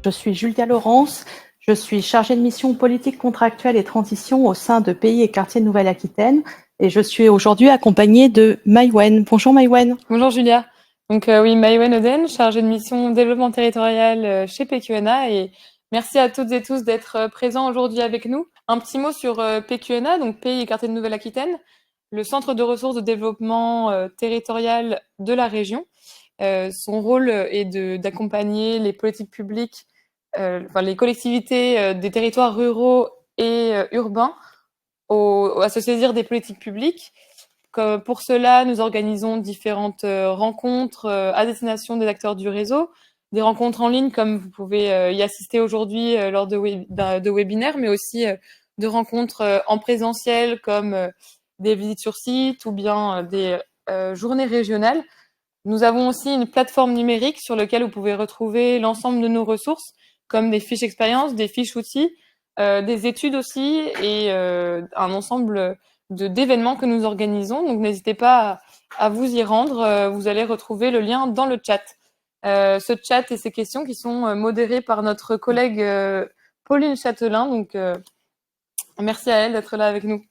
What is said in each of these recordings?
Je suis Julia Laurence, je suis chargée de mission politique contractuelle et transition au sein de Pays et Quartiers de Nouvelle-Aquitaine et je suis aujourd'hui accompagnée de Maïwen. Bonjour Maïwen. Bonjour Julia. Donc oui, Maïwen Oden, chargée de mission développement territorial chez PQNA et merci à toutes et tous d'être présents aujourd'hui avec nous. Un petit mot sur PQNA, donc Pays et Quartiers de Nouvelle-Aquitaine, le centre de ressources de développement territorial de la région. Son rôle est d'accompagner les politiques publiques, enfin les collectivités des territoires ruraux et urbains à se saisir des politiques publiques. Pour cela, nous organisons différentes rencontres à destination des acteurs du réseau, des rencontres en ligne comme vous pouvez y assister aujourd'hui lors de webinaires, mais aussi de rencontres en présentiel comme des visites sur site ou bien des journées régionales. Nous avons aussi une plateforme numérique sur laquelle vous pouvez retrouver l'ensemble de nos ressources, comme des fiches expériences, des fiches outils, des études aussi et un ensemble d'événements que nous organisons. Donc n'hésitez pas à vous y rendre. Vous allez retrouver le lien dans le chat. Ce chat et ces questions qui sont modérées par notre collègue Pauline Châtelain. Donc merci à elle d'être là avec nous.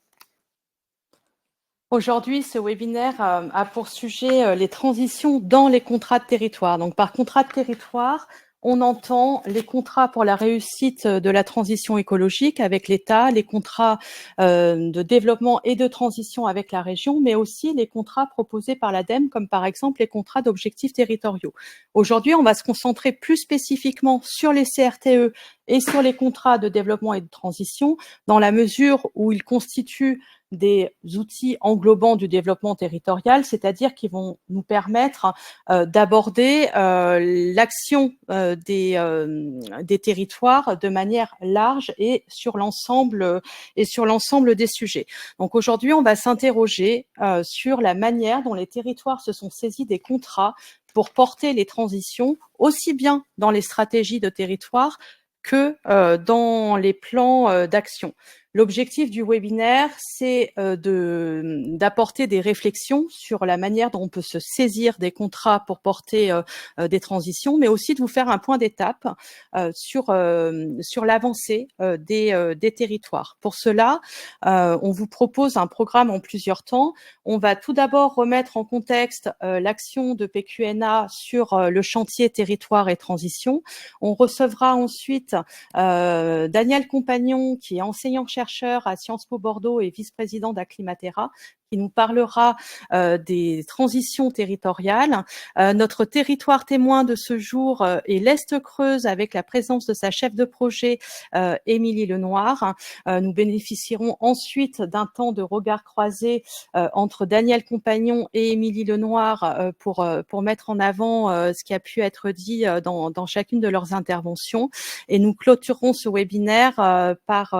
Aujourd'hui, ce webinaire a pour sujet les transitions dans les contrats de territoire. Donc, par contrat de territoire, on entend les contrats pour la réussite de la transition écologique avec l'État, les contrats de développement et de transition avec la région, mais aussi les contrats proposés par l'ADEME, comme par exemple les contrats d'objectifs territoriaux. Aujourd'hui, on va se concentrer plus spécifiquement sur les CRTE et sur les contrats de développement et de transition, dans la mesure où ils constituent des outils englobants du développement territorial, c'est-à-dire qui vont nous permettre d'aborder l'action des territoires de manière large et sur l'ensemble des sujets. Donc aujourd'hui, on va s'interroger sur la manière dont les territoires se sont saisis des contrats pour porter les transitions, aussi bien dans les stratégies de territoire que dans les plans d'action. L'objectif du webinaire, c'est d'apporter des réflexions sur la manière dont on peut se saisir des contrats pour porter des transitions, mais aussi de vous faire un point d'étape sur l'avancée des territoires. Pour cela, on vous propose un programme en plusieurs temps. On va tout d'abord remettre en contexte l'action de PQNA sur le chantier territoire et transition. On recevra ensuite Daniel Compagnon, qui est enseignant-chercheur à Sciences Po Bordeaux et vice-président d'Acclimatera, qui nous parlera des transitions territoriales. Notre territoire témoin de ce jour est l'Est-Creuse, avec la présence de sa chef de projet, Émilie Lenoir. Nous bénéficierons ensuite d'un temps de regard croisé entre Daniel Compagnon et Émilie Lenoir pour mettre en avant ce qui a pu être dit dans chacune de leurs interventions. Et nous clôturerons ce webinaire par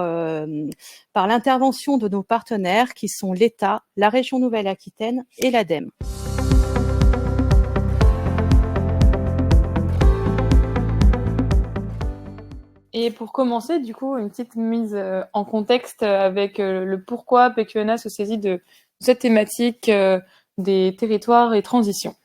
l'intervention de nos partenaires qui sont l'État, la région Nouvelle-Aquitaine et l'ADEME. Et pour commencer, du coup, une petite mise en contexte avec le pourquoi PQNA se saisit de cette thématique des territoires et transitions.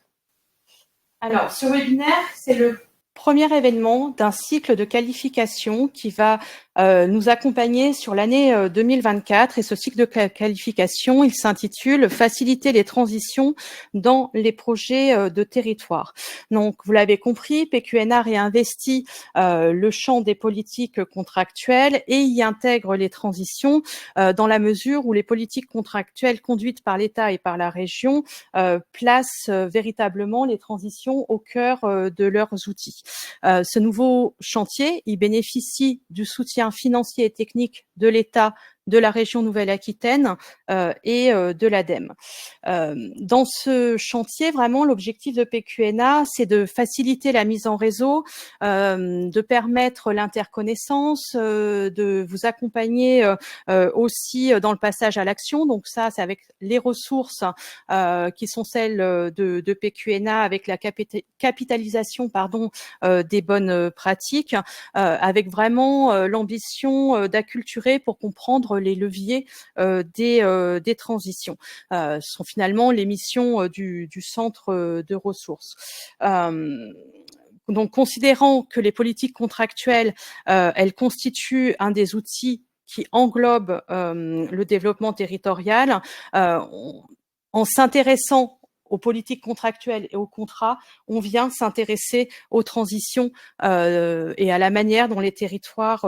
Alors, ce webinaire, c'est le premier événement d'un cycle de qualification qui va nous accompagner sur l'année 2024. Et ce cycle de qualification, il s'intitule « Faciliter les transitions dans les projets de territoire ». Donc, vous l'avez compris, PQNA réinvestit le champ des politiques contractuelles et y intègre les transitions dans la mesure où les politiques contractuelles conduites par l'État et par la région placent véritablement les transitions au cœur de leurs outils. Ce nouveau chantier, il bénéficie du soutien financier et technique de l'État, de la région Nouvelle-Aquitaine et de l'ADEME. Dans ce chantier, vraiment, l'objectif de PQNA, c'est de faciliter la mise en réseau, de permettre l'interconnaissance, de vous accompagner aussi dans le passage à l'action. Donc ça, c'est avec les ressources qui sont celles de PQNA, avec la capitalisation des bonnes pratiques, avec vraiment l'ambition d'acculturer pour comprendre les leviers des transitions. Ce sont finalement les missions du centre de ressources. Donc, considérant que les politiques contractuelles, elles constituent un des outils qui englobe le développement territorial, en s'intéressant aux politiques contractuelles et aux contrats, on vient s'intéresser aux transitions et à la manière dont les territoires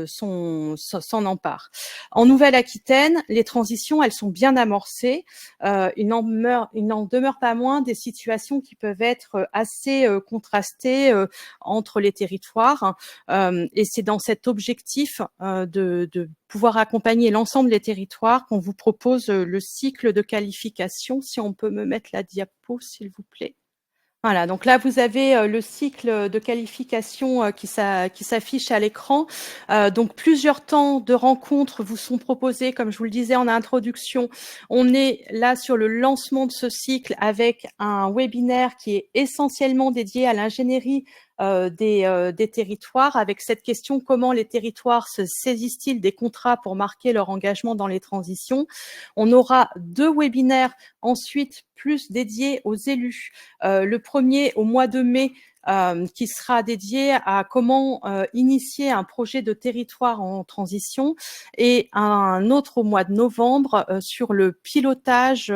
s'en emparent. En Nouvelle-Aquitaine, les transitions, elles sont bien amorcées. Il n'en demeure pas moins des situations qui peuvent être assez contrastées entre les territoires. Et c'est dans cet objectif de pouvoir accompagner l'ensemble des territoires qu'on vous propose le cycle de qualification. Si on peut me mettre la diapo, s'il vous plaît. Voilà, donc là, vous avez le cycle de qualification qui s'affiche à l'écran. Donc, plusieurs temps de rencontres vous sont proposés, comme je vous le disais en introduction. On est là sur le lancement de ce cycle avec un webinaire qui est essentiellement dédié à l'ingénierie des territoires, avec cette question: comment les territoires se saisissent-ils des contrats pour marquer leur engagement dans les transitions? On aura 2 webinaires ensuite plus dédiés aux élus. Le premier au mois de mai, qui sera dédié à comment initier un projet de territoire en transition, et un autre au mois de novembre sur le pilotage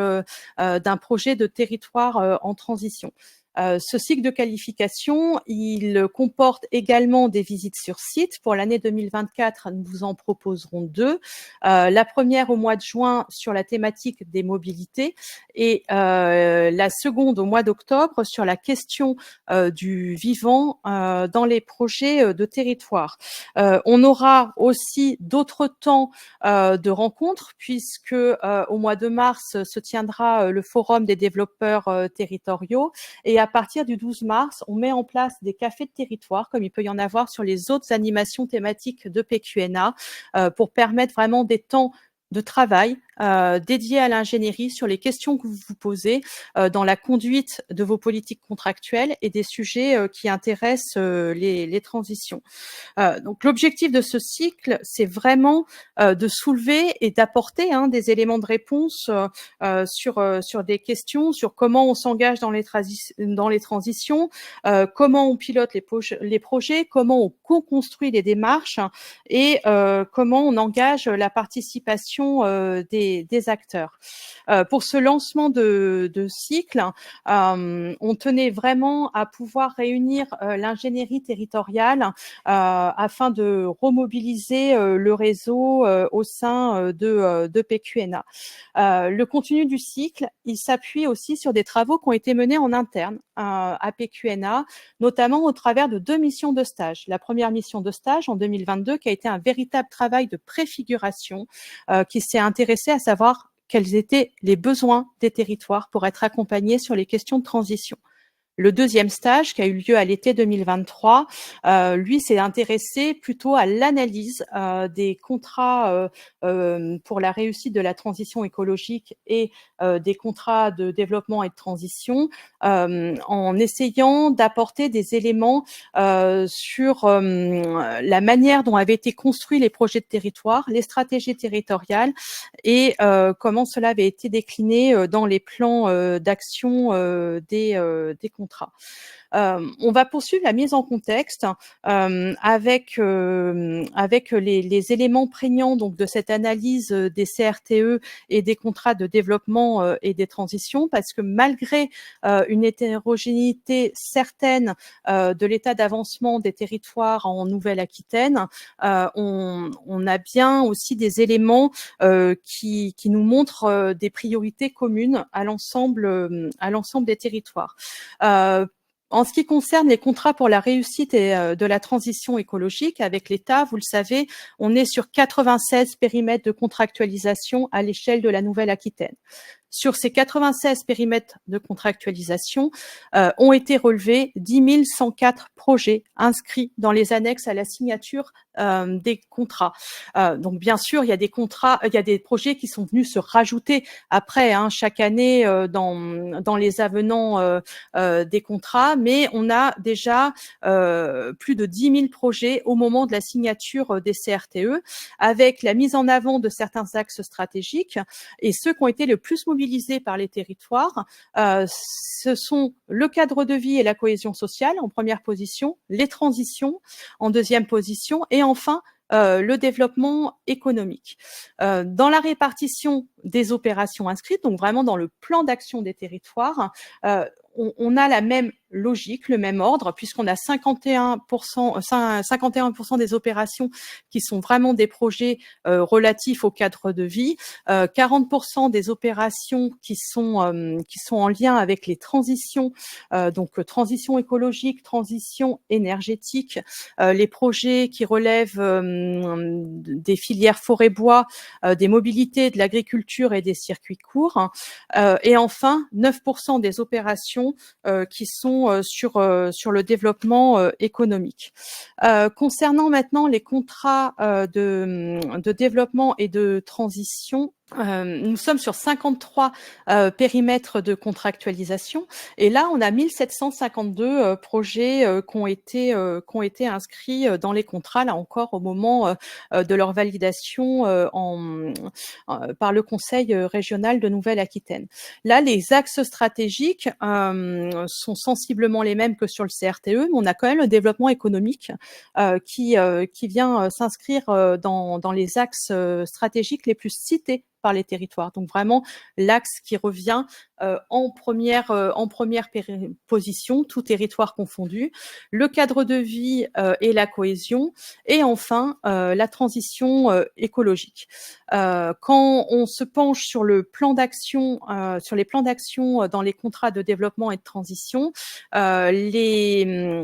d'un projet de territoire en transition. Ce cycle de qualification, il comporte également des visites sur site. Pour l'année 2024, nous vous en proposerons 2. La première au mois de juin sur la thématique des mobilités, et la seconde au mois d'octobre sur la question du vivant dans les projets de territoire. On aura aussi d'autres temps de rencontres, puisque au mois de mars se tiendra le forum des développeurs territoriaux, et à partir du 12 mars, on met en place des cafés de territoire, comme il peut y en avoir sur les autres animations thématiques de PQNA, pour permettre vraiment des temps de travail dédiés à l'ingénierie sur les questions que vous vous posez dans la conduite de vos politiques contractuelles et des sujets qui intéressent les transitions. Donc, l'objectif de ce cycle, c'est vraiment de soulever et d'apporter des éléments de réponse sur des questions, sur comment on s'engage dans les transitions, comment on pilote les projets, comment on co-construit les démarches, et comment on engage la participation des acteurs. Pour ce lancement de cycle, on tenait vraiment à pouvoir réunir l'ingénierie territoriale afin de remobiliser le réseau au sein de PQNA. Le contenu du cycle, il s'appuie aussi sur des travaux qui ont été menés en interne à PQNA, notamment au travers de 2 missions de stage. La première mission de stage en 2022, qui a été un véritable travail de préfiguration, qui s'est intéressé à savoir quels étaient les besoins des territoires pour être accompagnés sur les questions de transition. Le deuxième stage, qui a eu lieu à l'été 2023, lui s'est intéressé plutôt à l'analyse des contrats pour la réussite de la transition écologique et des contrats de développement et de transition, en essayant d'apporter des éléments sur la manière dont avaient été construits les projets de territoire, les stratégies territoriales, et comment cela avait été décliné dans les plans d'action des contrats. On va poursuivre la mise en contexte avec les éléments prégnants donc de cette analyse des CRTE et des contrats de développement et des transitions, parce que malgré une hétérogénéité certaine de l'état d'avancement des territoires en Nouvelle-Aquitaine, on a bien aussi des éléments qui nous montrent des priorités communes à l'ensemble des territoires. En ce qui concerne les contrats pour la réussite de la transition écologique avec l'État, vous le savez, on est sur 96 périmètres de contractualisation à l'échelle de la Nouvelle-Aquitaine. Sur ces 96 périmètres de contractualisation, ont été relevés 10 104 projets inscrits dans les annexes à la signature des contrats. Donc bien sûr, il y a des projets qui sont venus se rajouter après chaque année dans les avenants des contrats, mais on a déjà plus de 10 000 projets au moment de la signature des CRTE, avec la mise en avant de certains axes stratégiques, et ceux qui ont été le plus mobilisés mobilisés par les territoires, ce sont le cadre de vie et la cohésion sociale en première position, les transitions en deuxième position et enfin le développement économique. Dans la répartition des opérations inscrites, donc vraiment dans le plan d'action des territoires, on a la même logique, le même ordre, puisqu'on a 51% des opérations qui sont vraiment des projets relatifs au cadre de vie, 40% des opérations qui sont en lien avec les transitions, donc transition écologique, transition énergétique, les projets qui relèvent des filières forêt-bois, des mobilités, de l'agriculture et des circuits courts, et enfin 9% des opérations qui sont sur le développement économique. Concernant maintenant les contrats de développement et de transition, nous sommes sur 53 périmètres de contractualisation et là on a 1752 projets qui ont été inscrits dans les contrats, là encore au moment de leur validation par le Conseil régional de Nouvelle-Aquitaine. Là, les axes stratégiques sont sensiblement les mêmes que sur le CRTE, mais on a quand même le développement économique qui vient s'inscrire dans les axes stratégiques les plus cités par les territoires. Donc vraiment l'axe qui revient en première position, tout territoire confondu, le cadre de vie et la cohésion, et enfin la transition écologique. Quand on se penche sur le plan d'action, sur les plans d'action dans les contrats de développement et de transition, les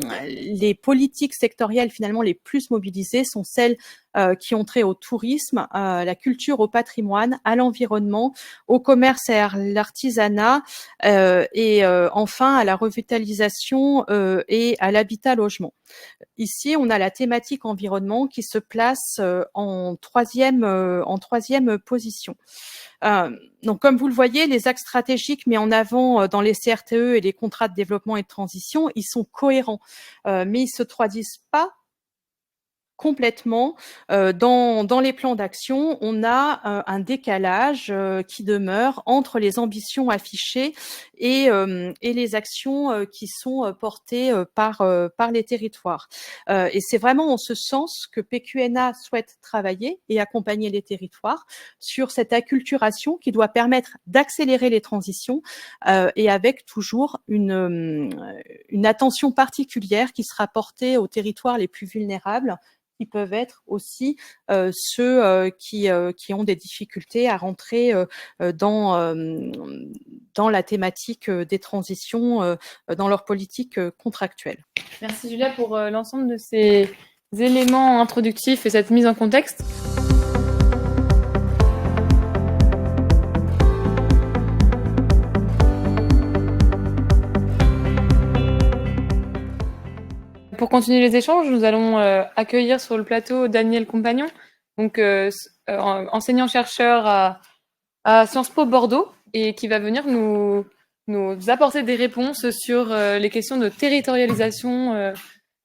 politiques sectorielles finalement les plus mobilisées sont celles qui ont trait au tourisme, à la culture, au patrimoine, à l'environnement, au commerce et à l'artisanat, et enfin à la revitalisation et à l'habitat-logement. Ici, on a la thématique environnement qui se place en troisième position. Donc, comme vous le voyez, les axes stratégiques mis en avant dans les CRTE et les contrats de développement et de transition, ils sont cohérents, mais ils se traduisent pas complètement dans les plans d'action. On a un décalage qui demeure entre les ambitions affichées et les actions qui sont portées par les territoires. Et c'est vraiment en ce sens que PQNA souhaite travailler et accompagner les territoires sur cette acculturation qui doit permettre d'accélérer les transitions et avec toujours une attention particulière qui sera portée aux territoires les plus vulnérables, qui peuvent être aussi ceux qui ont des difficultés à rentrer dans la thématique des transitions dans leur politique contractuelle. Merci Julia pour l'ensemble de ces éléments introductifs et cette mise en contexte. Pour continuer les échanges, nous allons accueillir sur le plateau Daniel Compagnon, donc enseignant-chercheur à Sciences Po Bordeaux, et qui va venir nous apporter des réponses sur les questions de territorialisation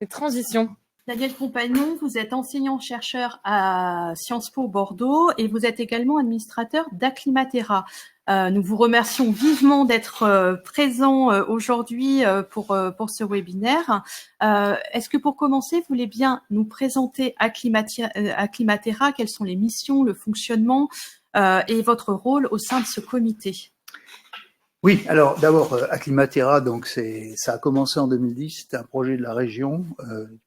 des transitions. Daniel Compagnon, vous êtes enseignant-chercheur à Sciences Po Bordeaux et vous êtes également administrateur d'Acclimatera. Nous vous remercions vivement d'être présent aujourd'hui pour ce webinaire. Est-ce que pour commencer, vous voulez bien nous présenter Acclimatera, quelles sont les missions, le fonctionnement et votre rôle au sein de ce comité? Oui, alors d'abord, Acclimatera, donc ça a commencé en 2010, c'était un projet de la région,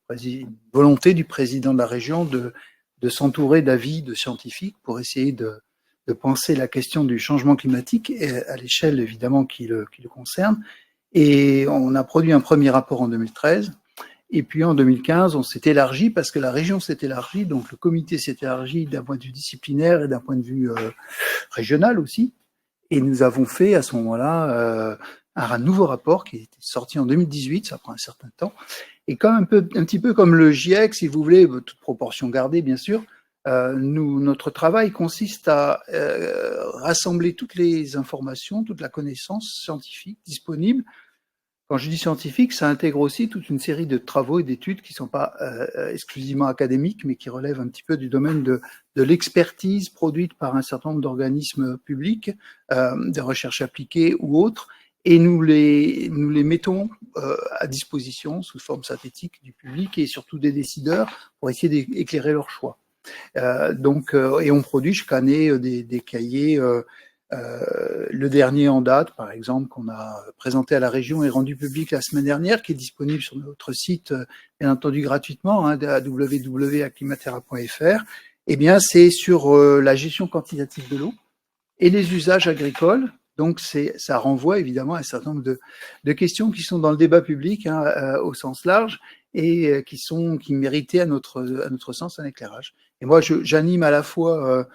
une volonté du président de la région de s'entourer d'avis de scientifiques pour essayer de penser la question du changement climatique à l'échelle évidemment qui le concerne. Et on a produit un premier rapport en 2013, et puis en 2015, on s'est élargi parce que la région s'est élargie, donc le comité s'est élargi d'un point de vue disciplinaire et d'un point de vue régional aussi. Et nous avons fait à ce moment-là un nouveau rapport qui était sorti en 2018, ça prend un certain temps, et comme un petit peu comme le GIEC, si vous voulez, toute proportion gardée bien sûr, notre travail consiste à rassembler toutes les informations, toute la connaissance scientifique disponible. quand je dis scientifique, ça intègre aussi toute une série de travaux et d'études qui ne sont pas exclusivement académiques, mais qui relèvent un petit peu du domaine de l'expertise produite par un certain nombre d'organismes publics, de recherche appliquée ou autres, et nous les mettons à disposition sous forme synthétique du public et surtout des décideurs pour essayer d'éclairer leur choix. Et on produit chaque année des cahiers. Le dernier en date, par exemple, qu'on a présenté à la région et rendu public la semaine dernière, qui est disponible sur notre site, bien entendu gratuitement, à www.aclimatera.fr. Eh bien, c'est sur la gestion quantitative de l'eau et les usages agricoles. Donc, ça renvoie évidemment à un certain nombre de questions qui sont dans le débat public au sens large et qui méritaient à notre sens un éclairage. Et moi, j'anime à la fois,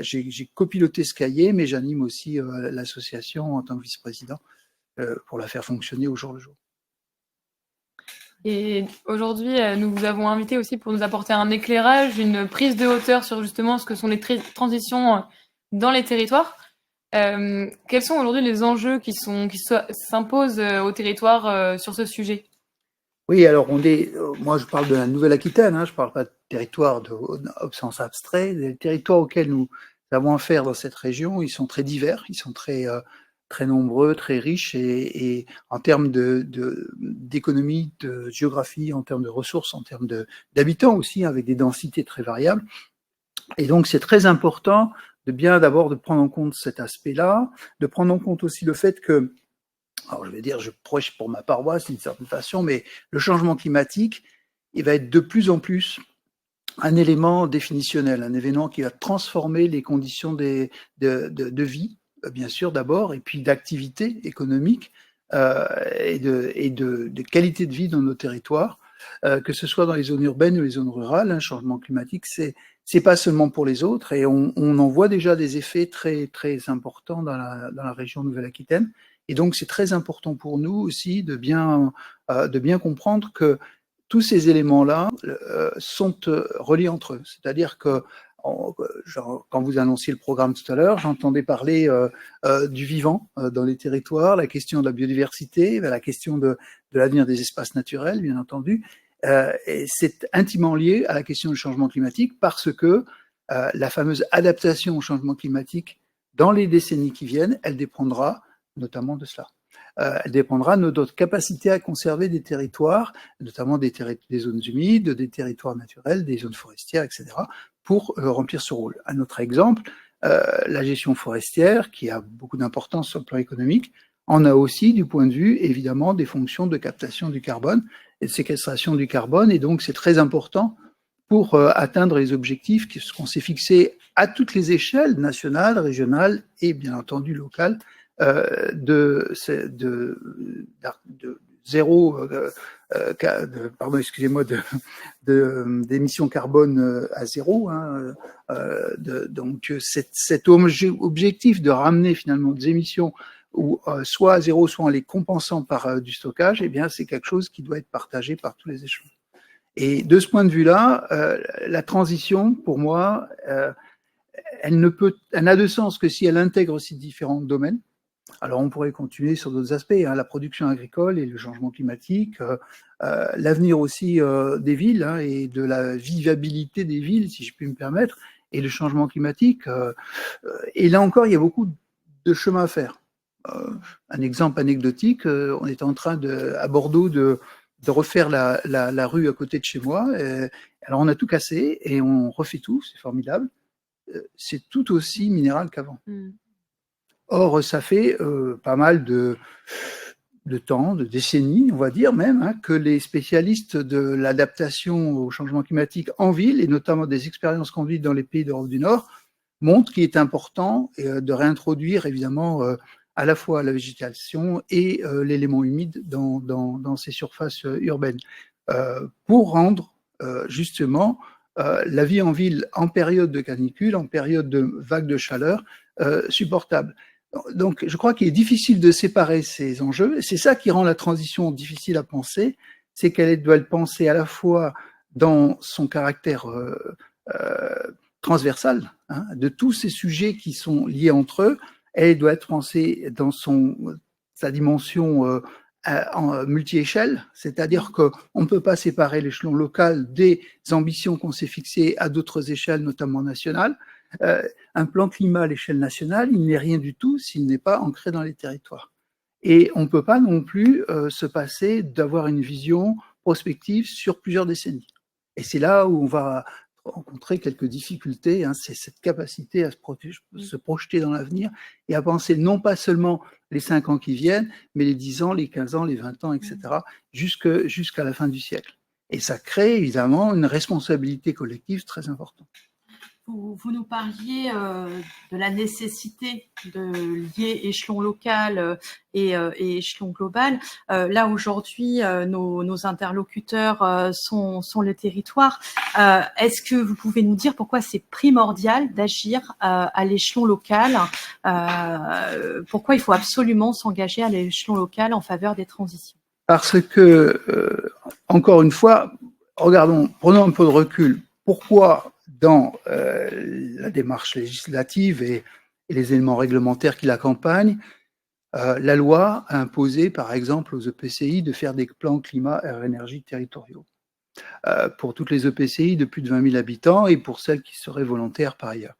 j'ai copiloté ce cahier, mais j'anime aussi l'association en tant que vice-président pour la faire fonctionner au jour le jour. Et aujourd'hui, nous vous avons invité aussi pour nous apporter un éclairage, une prise de hauteur sur justement ce que sont les transitions dans les territoires. Quels sont aujourd'hui les enjeux qui s'imposent au territoire sur ce sujet? Oui, alors moi je parle de la Nouvelle-Aquitaine, je parle pas de territoire au sens abstrait. Les territoires auxquels nous avons affaire dans cette région, ils sont très divers, ils sont très nombreux, très riches et en termes d'économie, de géographie, en termes de ressources, en termes d'habitants aussi, avec des densités très variables. Et donc c'est très important d'abord de prendre en compte cet aspect-là, de prendre en compte aussi le fait que, alors je vais dire, je prêche pour ma paroisse d'une certaine façon, mais le changement climatique, il va être de plus en plus un élément définitionnel, un événement qui va transformer les conditions de vie, bien sûr d'abord, et puis d'activité économique et de qualité de vie dans nos territoires, que ce soit dans les zones urbaines ou les zones rurales. Un changement climatique, c'est pas seulement pour les autres, et on en voit déjà des effets très très importants dans la région Nouvelle-Aquitaine. Et donc c'est très important pour nous aussi de bien comprendre que tous ces éléments-là sont reliés entre eux. C'est-à-dire que quand vous annonciez le programme tout à l'heure, j'entendais parler du vivant dans les territoires, la question de la biodiversité, la question de l'avenir des espaces naturels, bien entendu. Et c'est intimement lié à la question du changement climatique parce que la fameuse adaptation au changement climatique dans les décennies qui viennent, elle dépendra notamment de cela. Elle dépendra de notre capacité à conserver des territoires, notamment des zones humides, des territoires naturels, des zones forestières, etc., pour remplir ce rôle. Un autre exemple, la gestion forestière, qui a beaucoup d'importance sur le plan économique, en a aussi du point de vue, évidemment, des fonctions de captation du carbone et de séquestration du carbone, et donc c'est très important pour atteindre les objectifs qu'on s'est fixés à toutes les échelles, nationales, régionales et bien entendu locales, de zéro, d'émissions carbone à zéro. Donc cet objectif de ramener finalement des émissions soit à zéro, soit en les compensant par du stockage, eh bien c'est quelque chose qui doit être partagé par tous les échelons. Et de ce point de vue-là, la transition, pour moi, elle n'a de sens que si elle intègre aussi différents domaines. Alors, on pourrait continuer sur d'autres aspects, la production agricole et le changement climatique, l'avenir aussi des villes et de la vivabilité des villes, si je puis me permettre, et le changement climatique. Et là encore, il y a beaucoup de chemin à faire. Un exemple anecdotique, on est en train à Bordeaux de refaire la rue à côté de chez moi. Alors, on a tout cassé et on refait tout, c'est formidable. C'est tout aussi minéral qu'avant. Or, ça fait pas mal de temps, de décennies, on va dire même, que les spécialistes de l'adaptation au changement climatique en ville, et notamment des expériences conduites dans les pays d'Europe du Nord, montrent qu'il est important de réintroduire évidemment à la fois la végétation et l'élément humide dans ces surfaces urbaines, pour rendre justement la vie en ville en période de canicule, en période de vague de chaleur, supportable. Donc, je crois qu'il est difficile de séparer ces enjeux. C'est ça qui rend la transition difficile à penser, c'est qu'elle doit le penser à la fois dans son caractère transversal, de tous ces sujets qui sont liés entre eux. Elle doit être pensée dans sa dimension en multi-échelle, c'est-à-dire qu'on ne peut pas séparer l'échelon local des ambitions qu'on s'est fixées à d'autres échelles, notamment nationales. Un plan climat à l'échelle nationale, il n'est rien du tout s'il n'est pas ancré dans les territoires. Et on ne peut pas non plus se passer d'avoir une vision prospective sur plusieurs décennies. Et c'est là où on va rencontrer quelques difficultés, hein, c'est cette capacité à se projeter dans l'avenir et à penser non pas seulement les 5 ans qui viennent, mais les 10 ans, les 15 ans, les 20 ans, etc., jusqu'à la fin du siècle. Et ça crée évidemment une responsabilité collective très importante. Vous nous parliez de la nécessité de lier échelon local et échelon global. Là, aujourd'hui, nos interlocuteurs sont les territoires. Est-ce que vous pouvez nous dire pourquoi c'est primordial d'agir à l'échelon local? Pourquoi il faut absolument s'engager à l'échelon local en faveur des transitions? Parce que, encore une fois, prenons un peu de recul. Pourquoi dans la démarche législative et les éléments réglementaires qui l'accompagnent, la loi a imposé, par exemple, aux EPCI de faire des plans climat, air, énergie territoriaux pour toutes les EPCI de plus de 20 000 habitants et pour celles qui seraient volontaires par ailleurs.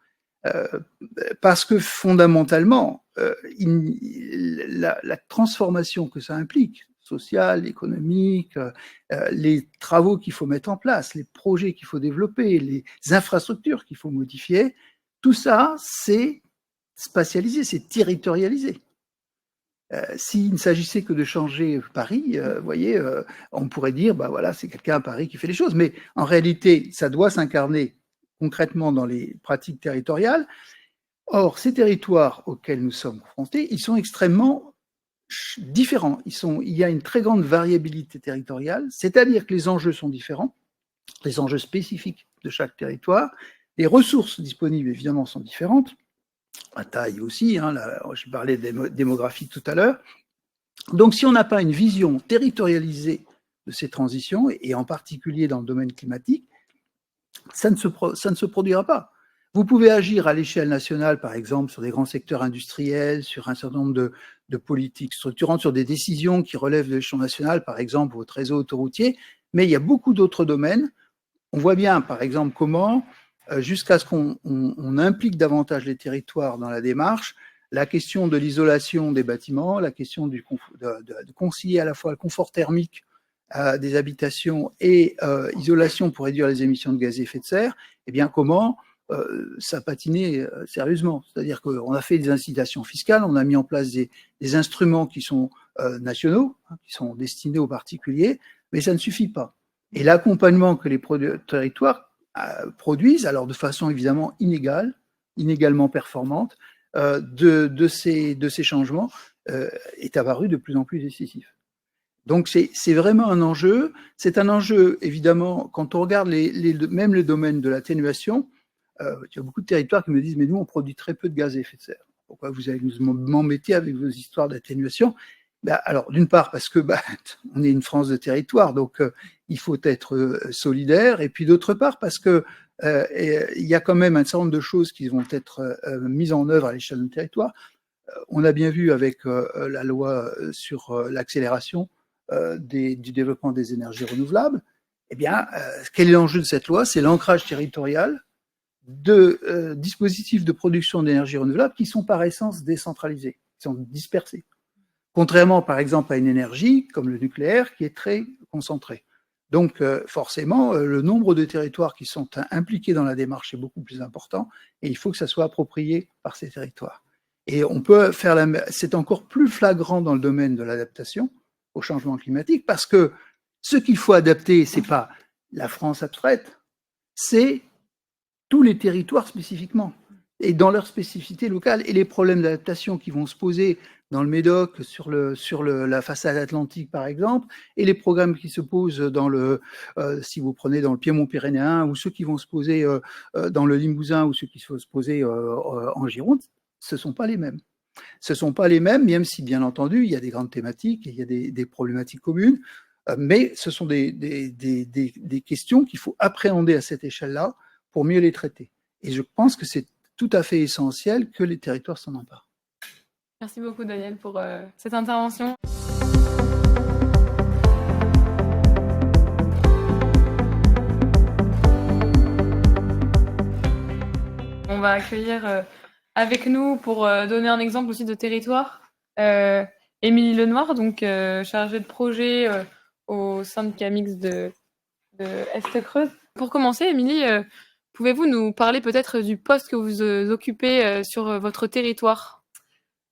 Parce que fondamentalement, la transformation que ça implique, sociale, économique, les travaux qu'il faut mettre en place, les projets qu'il faut développer, les infrastructures qu'il faut modifier, tout ça, c'est spatialisé, c'est territorialisé. S'il ne s'agissait que de changer Paris, vous voyez, on pourrait dire, bah voilà, c'est quelqu'un à Paris qui fait les choses. Mais en réalité, ça doit s'incarner concrètement dans les pratiques territoriales. Or, ces territoires auxquels nous sommes confrontés, ils sont extrêmement différents. Il y a une très grande variabilité territoriale, c'est-à-dire que les enjeux sont différents, les enjeux spécifiques de chaque territoire, les ressources disponibles évidemment sont différentes, la taille aussi, hein, je parlais de démographie tout à l'heure. Donc si on n'a pas une vision territorialisée de ces transitions, et en particulier dans le domaine climatique, ça ne se produira pas. Vous pouvez agir à l'échelle nationale, par exemple, sur des grands secteurs industriels, sur un certain nombre de politiques structurantes, sur des décisions qui relèvent de l'échelon national, par exemple, votre réseau autoroutier, mais il y a beaucoup d'autres domaines. On voit bien, par exemple, comment, jusqu'à ce qu'on implique davantage les territoires dans la démarche, la question de l'isolation des bâtiments, la question de concilier à la fois le confort thermique des habitations et isolation pour réduire les émissions de gaz à effet de serre, eh bien comment ça a patiné sérieusement. C'est-à-dire qu'on a fait des incitations fiscales, on a mis en place des instruments qui sont nationaux, hein, qui sont destinés aux particuliers, mais ça ne suffit pas. Et l'accompagnement que les territoires produisent, alors de façon évidemment inégalement performante, de ces changements est apparu de plus en plus décisif. Donc c'est vraiment un enjeu. C'est un enjeu, évidemment, quand on regarde même les domaines de l'atténuation, il y a beaucoup de territoires qui me disent « mais nous, on produit très peu de gaz à effet de serre. Pourquoi vous allez m'embêter avec vos histoires d'atténuation ?» Alors, d'une part, parce que on est une France de territoire, donc il faut être solidaire, et puis d'autre part, parce que il y a quand même un certain nombre de choses qui vont être mises en œuvre à l'échelle du territoire. On a bien vu avec la loi sur l'accélération du développement des énergies renouvelables. Eh bien, quel est l'enjeu de cette loi? C'est l'ancrage territorial de dispositifs de production d'énergie renouvelable qui sont par essence décentralisés, qui sont dispersés. Contrairement, par exemple, à une énergie comme le nucléaire qui est très concentrée. Donc, forcément, le nombre de territoires qui sont impliqués dans la démarche est beaucoup plus important et il faut que ça soit approprié par ces territoires. Et on peut faire c'est encore plus flagrant dans le domaine de l'adaptation au changement climatique parce que ce qu'il faut adapter, c'est pas la France abstraite, c'est tous les territoires spécifiquement et dans leur spécificité locale et les problèmes d'adaptation qui vont se poser dans le Médoc, sur la façade atlantique par exemple, et les programmes qui se posent dans si vous prenez dans le Piémont pyrénéen, ou ceux qui vont se poser dans le Limousin, ou ceux qui vont se poser en Gironde, ce ne sont pas les mêmes. Ce ne sont pas les mêmes, même si bien entendu, il y a des grandes thématiques, et il y a des problématiques communes, mais ce sont des questions qu'il faut appréhender à cette échelle-là pour mieux les traiter. Et je pense que c'est tout à fait essentiel que les territoires s'en emparent. Merci beaucoup Daniel pour cette intervention. va accueillir avec nous pour donner un exemple aussi de territoire. Émilie Lenoir, donc chargée de projet au syndicat mixte de Est-Creuse. Pour commencer, Émilie, pouvez-vous nous parler peut-être du poste que vous occupez sur votre territoire?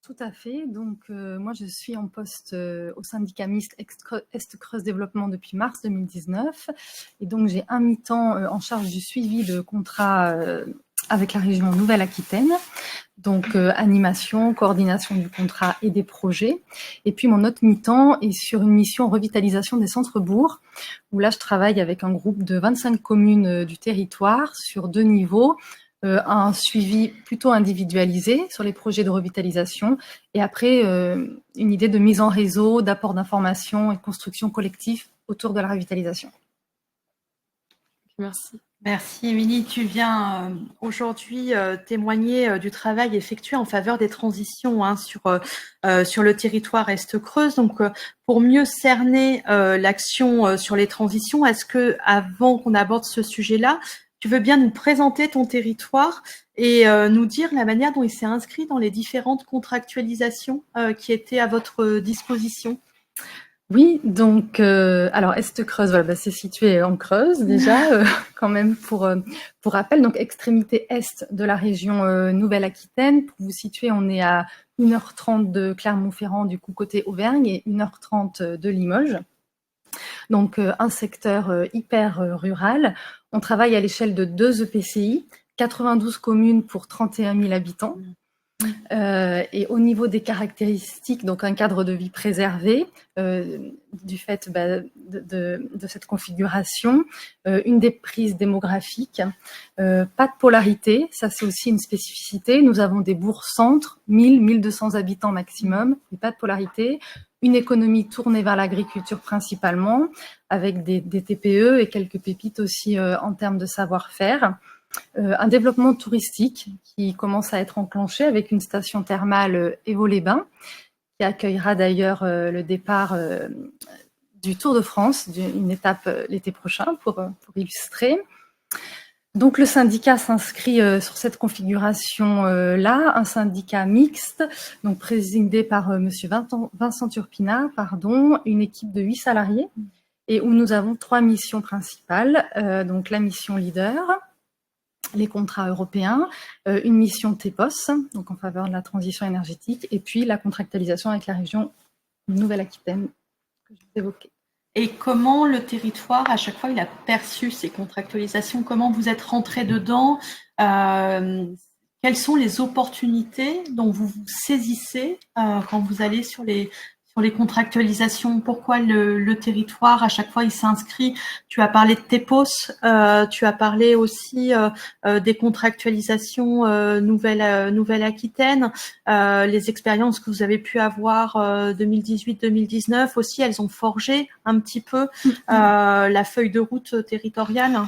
Tout à fait. Donc, moi, je suis en poste au syndicat mixte Est-Creuse Développement depuis mars 2019. Et donc, j'ai un mi-temps en charge du suivi de contrats avec la région Nouvelle-Aquitaine. Donc, animation, coordination du contrat et des projets. Et puis, mon autre mi-temps est sur une mission revitalisation des centres-bourgs, où là, je travaille avec un groupe de 25 communes du territoire sur 2 niveaux. Un suivi plutôt individualisé sur les projets de revitalisation et après une idée de mise en réseau, d'apport d'informations et de construction collective autour de la revitalisation. Merci. Merci Émilie, tu viens aujourd'hui témoigner du travail effectué en faveur des transitions sur le territoire Est-Creuse. Donc pour mieux cerner l'action sur les transitions, est-ce que avant qu'on aborde ce sujet-là, tu veux bien nous présenter ton territoire et nous dire la manière dont il s'est inscrit dans les différentes contractualisations qui étaient à votre disposition? Oui, donc alors Est-Creuse, voilà, c'est situé en Creuse déjà, quand même pour rappel, donc extrémité est de la région Nouvelle-Aquitaine. Pour vous situer, on est à 1h30 de Clermont-Ferrand, du coup côté Auvergne, et 1h30 de Limoges. Donc un secteur hyper rural. On travaille à l'échelle de 2 EPCI, 92 communes pour 31 000 habitants. Et au niveau des caractéristiques, donc un cadre de vie préservé, du fait de cette configuration, une déprise démographique, pas de polarité, ça c'est aussi une spécificité. Nous avons des bourgs-centres, 1000-1200 habitants maximum, et pas de polarité. Une économie tournée vers l'agriculture principalement, avec des TPE et quelques pépites aussi en termes de savoir-faire. Un développement touristique qui commence à être enclenché avec une station thermale Évaux-les-Bains, qui accueillera d'ailleurs le départ du Tour de France, une étape l'été prochain pour illustrer. Donc le syndicat s'inscrit sur cette configuration-là, un syndicat mixte, donc présidé par Monsieur Vincent Turpina, une équipe de 8 salariés, et où nous avons 3 missions principales, donc la mission leader, les contrats européens, une mission TEPOS, donc en faveur de la transition énergétique, et puis la contractualisation avec la région Nouvelle-Aquitaine que je vous évoquais. Et comment le territoire, à chaque fois, il a perçu ces contractualisations? Comment vous êtes rentré dedans? Quelles sont les opportunités dont vous vous saisissez quand vous allez sur les contractualisations? Pourquoi le territoire, à chaque fois, il s'inscrit? Tu as parlé de TEPOS, tu as parlé aussi des contractualisations Nouvelle-Aquitaine, les expériences que vous avez pu avoir 2018-2019 aussi, elles ont forgé un petit peu la feuille de route territoriale.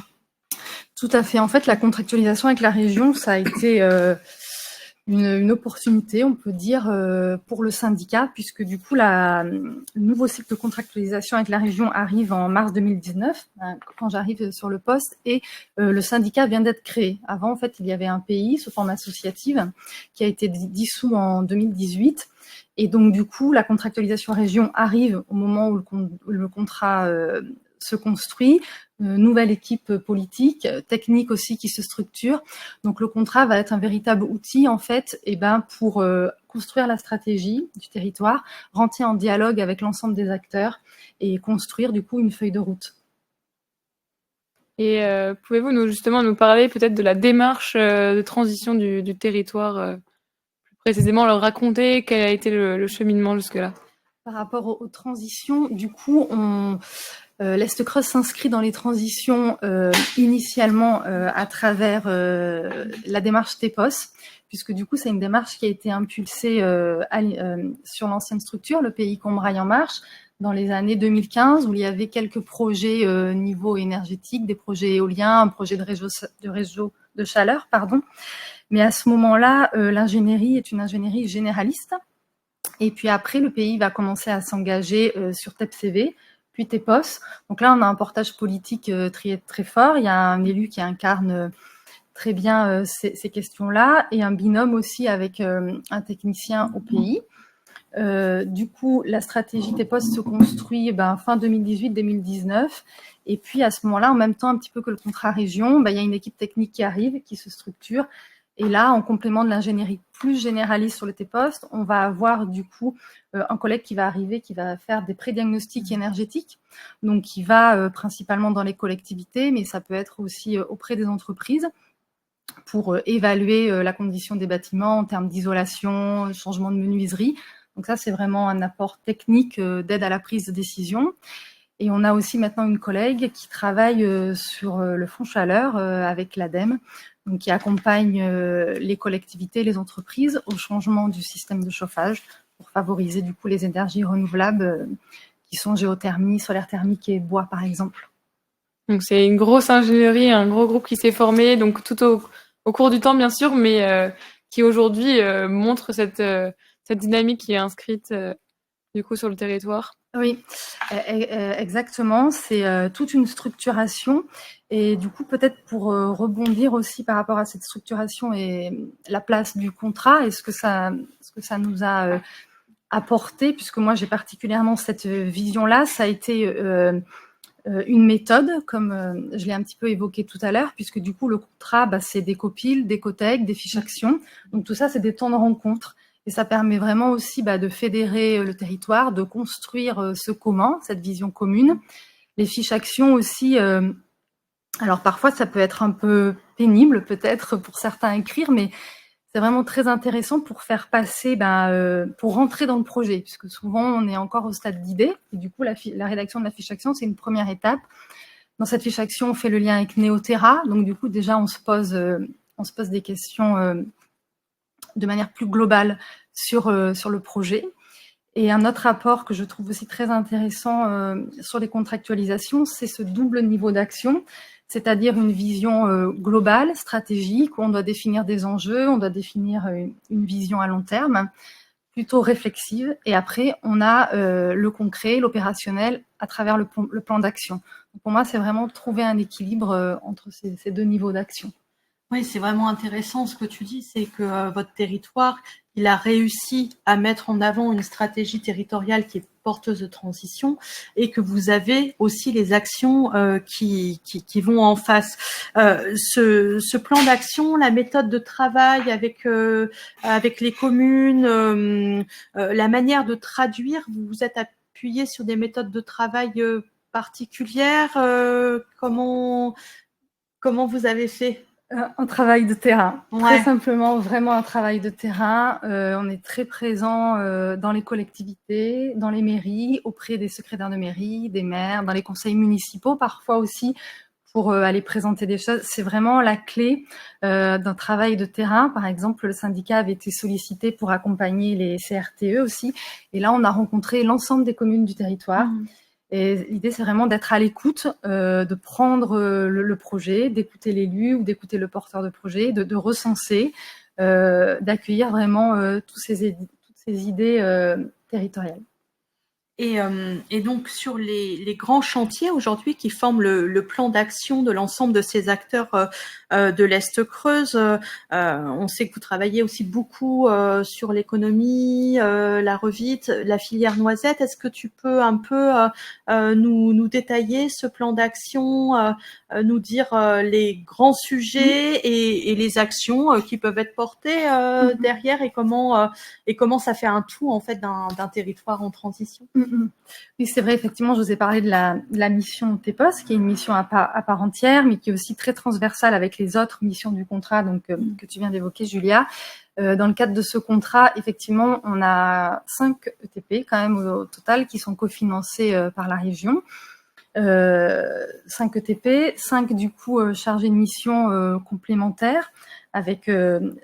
Tout à fait. En fait, la contractualisation avec la région, ça a été une opportunité, on peut dire, pour le syndicat, puisque du coup, le nouveau cycle de contractualisation avec la région arrive en mars 2019, quand j'arrive sur le poste, et le syndicat vient d'être créé. Avant, en fait, il y avait un pays sous forme associative qui a été dissous en 2018. Et donc, du coup, la contractualisation région arrive au moment où le contrat se construit, nouvelle équipe politique, technique aussi qui se structure. Donc le contrat va être un véritable outil en fait, pour construire la stratégie du territoire, rentrer en dialogue avec l'ensemble des acteurs et construire du coup une feuille de route. Et pouvez-vous nous parler peut-être de la démarche de transition du territoire, plus précisément leur raconter quel a été le cheminement jusque-là? Par rapport aux transitions, du coup, l'Est-Creuse s'inscrit dans les transitions initialement à travers la démarche TEPOS, puisque du coup, c'est une démarche qui a été impulsée sur l'ancienne structure, le pays Combrailles en marche, dans les années 2015, où il y avait quelques projets niveau énergétique, des projets éoliens, un projet de réseau de chaleur, Mais à ce moment-là, l'ingénierie est une ingénierie généraliste. Et puis après, le pays va commencer à s'engager sur TEPCV, puis TEPOS. Donc là, on a un portage politique très, très fort. Il y a un élu qui incarne très bien ces questions-là, et un binôme aussi avec un technicien au pays. Du coup, la stratégie TEPOS se construit fin 2018-2019. Et puis, à ce moment-là, en même temps, un petit peu que le contrat région, il y a une équipe technique qui arrive, qui se structure. Et là, en complément de l'ingénierie plus généraliste sur le TEPOS, on va avoir du coup un collègue qui va arriver, qui va faire des prédiagnostics énergétiques. Donc, qui va principalement dans les collectivités, mais ça peut être aussi auprès des entreprises, pour évaluer la condition des bâtiments en termes d'isolation, changement de menuiserie. Donc ça, c'est vraiment un apport technique d'aide à la prise de décision. Et on a aussi maintenant une collègue qui travaille sur le fonds chaleur avec l'ADEME, donc qui accompagne les collectivités, les entreprises au changement du système de chauffage pour favoriser du coup les énergies renouvelables qui sont géothermie, solaire thermique et bois par exemple. Donc c'est une grosse ingénierie, un gros groupe qui s'est formé, donc tout au cours du temps bien sûr, mais qui aujourd'hui montre cette dynamique qui est inscrite du coup sur le territoire. Oui, exactement. C'est toute une structuration. Et du coup, peut-être pour rebondir aussi par rapport à cette structuration et la place du contrat, et ce que ça nous a apporté, puisque moi j'ai particulièrement cette vision-là, ça a été une méthode, comme je l'ai un petit peu évoqué tout à l'heure, puisque du coup le contrat, c'est des copiles, des cotèques, des fiches actions. Donc tout ça, c'est des temps de rencontre. Et ça permet vraiment aussi de fédérer le territoire, de construire ce commun, cette vision commune. Les fiches actions aussi, alors parfois ça peut être un peu pénible peut-être pour certains à écrire, mais c'est vraiment très intéressant pour faire passer, pour rentrer dans le projet, puisque souvent on est encore au stade d'idée. Et du coup, la rédaction de la fiche action, c'est une première étape. Dans cette fiche action, on fait le lien avec Neoterra. Donc du coup, déjà, on se pose des questions de manière plus globale sur le projet. Et un autre apport que je trouve aussi très intéressant sur les contractualisations, c'est ce double niveau d'action, c'est-à-dire une vision globale, stratégique, où on doit définir des enjeux, on doit définir une vision à long terme, plutôt réflexive. Et après, on a le concret, l'opérationnel, à travers le plan d'action. Donc pour moi, c'est vraiment trouver un équilibre entre ces deux niveaux d'action. Oui, c'est vraiment intéressant ce que tu dis, c'est que votre territoire, il a réussi à mettre en avant une stratégie territoriale qui est porteuse de transition et que vous avez aussi les actions qui vont en face. Ce plan d'action, la méthode de travail avec les communes, la manière de traduire, vous vous êtes appuyé sur des méthodes de travail particulières. Comment vous avez fait? Un travail de terrain, Ouais. Très simplement, vraiment un travail de terrain. On est très présent dans les collectivités, dans les mairies, auprès des secrétaires de mairie, des maires, dans les conseils municipaux, parfois aussi pour aller présenter des choses. C'est vraiment la clé d'un travail de terrain. Par exemple, le syndicat avait été sollicité pour accompagner les CRTE aussi. Et là, on a rencontré l'ensemble des communes du territoire. Et l'idée, c'est vraiment d'être à l'écoute, de prendre le projet, d'écouter l'élu ou d'écouter le porteur de projet, de recenser, d'accueillir vraiment toutes ces idées territoriales. Et donc sur les grands chantiers aujourd'hui qui forment le plan d'action de l'ensemble de ces acteurs de l'Est Creuse, on sait que vous travaillez aussi beaucoup sur l'économie, la revite, la filière noisette. Est-ce que tu peux un peu nous détailler ce plan d'action, nous dire les grands sujets et les actions qui peuvent être portées derrière et comment ça fait un tout en fait d'un territoire en transition? Oui, c'est vrai, effectivement, je vous ai parlé de la mission TEPOS, qui est une mission à part entière, mais qui est aussi très transversale avec les autres missions du contrat que tu viens d'évoquer, Julia. Dans le cadre de ce contrat, effectivement, on a 5 ETP quand même au total qui sont cofinancés par la région. 5 ETP, 5 du coup chargés de mission complémentaires avec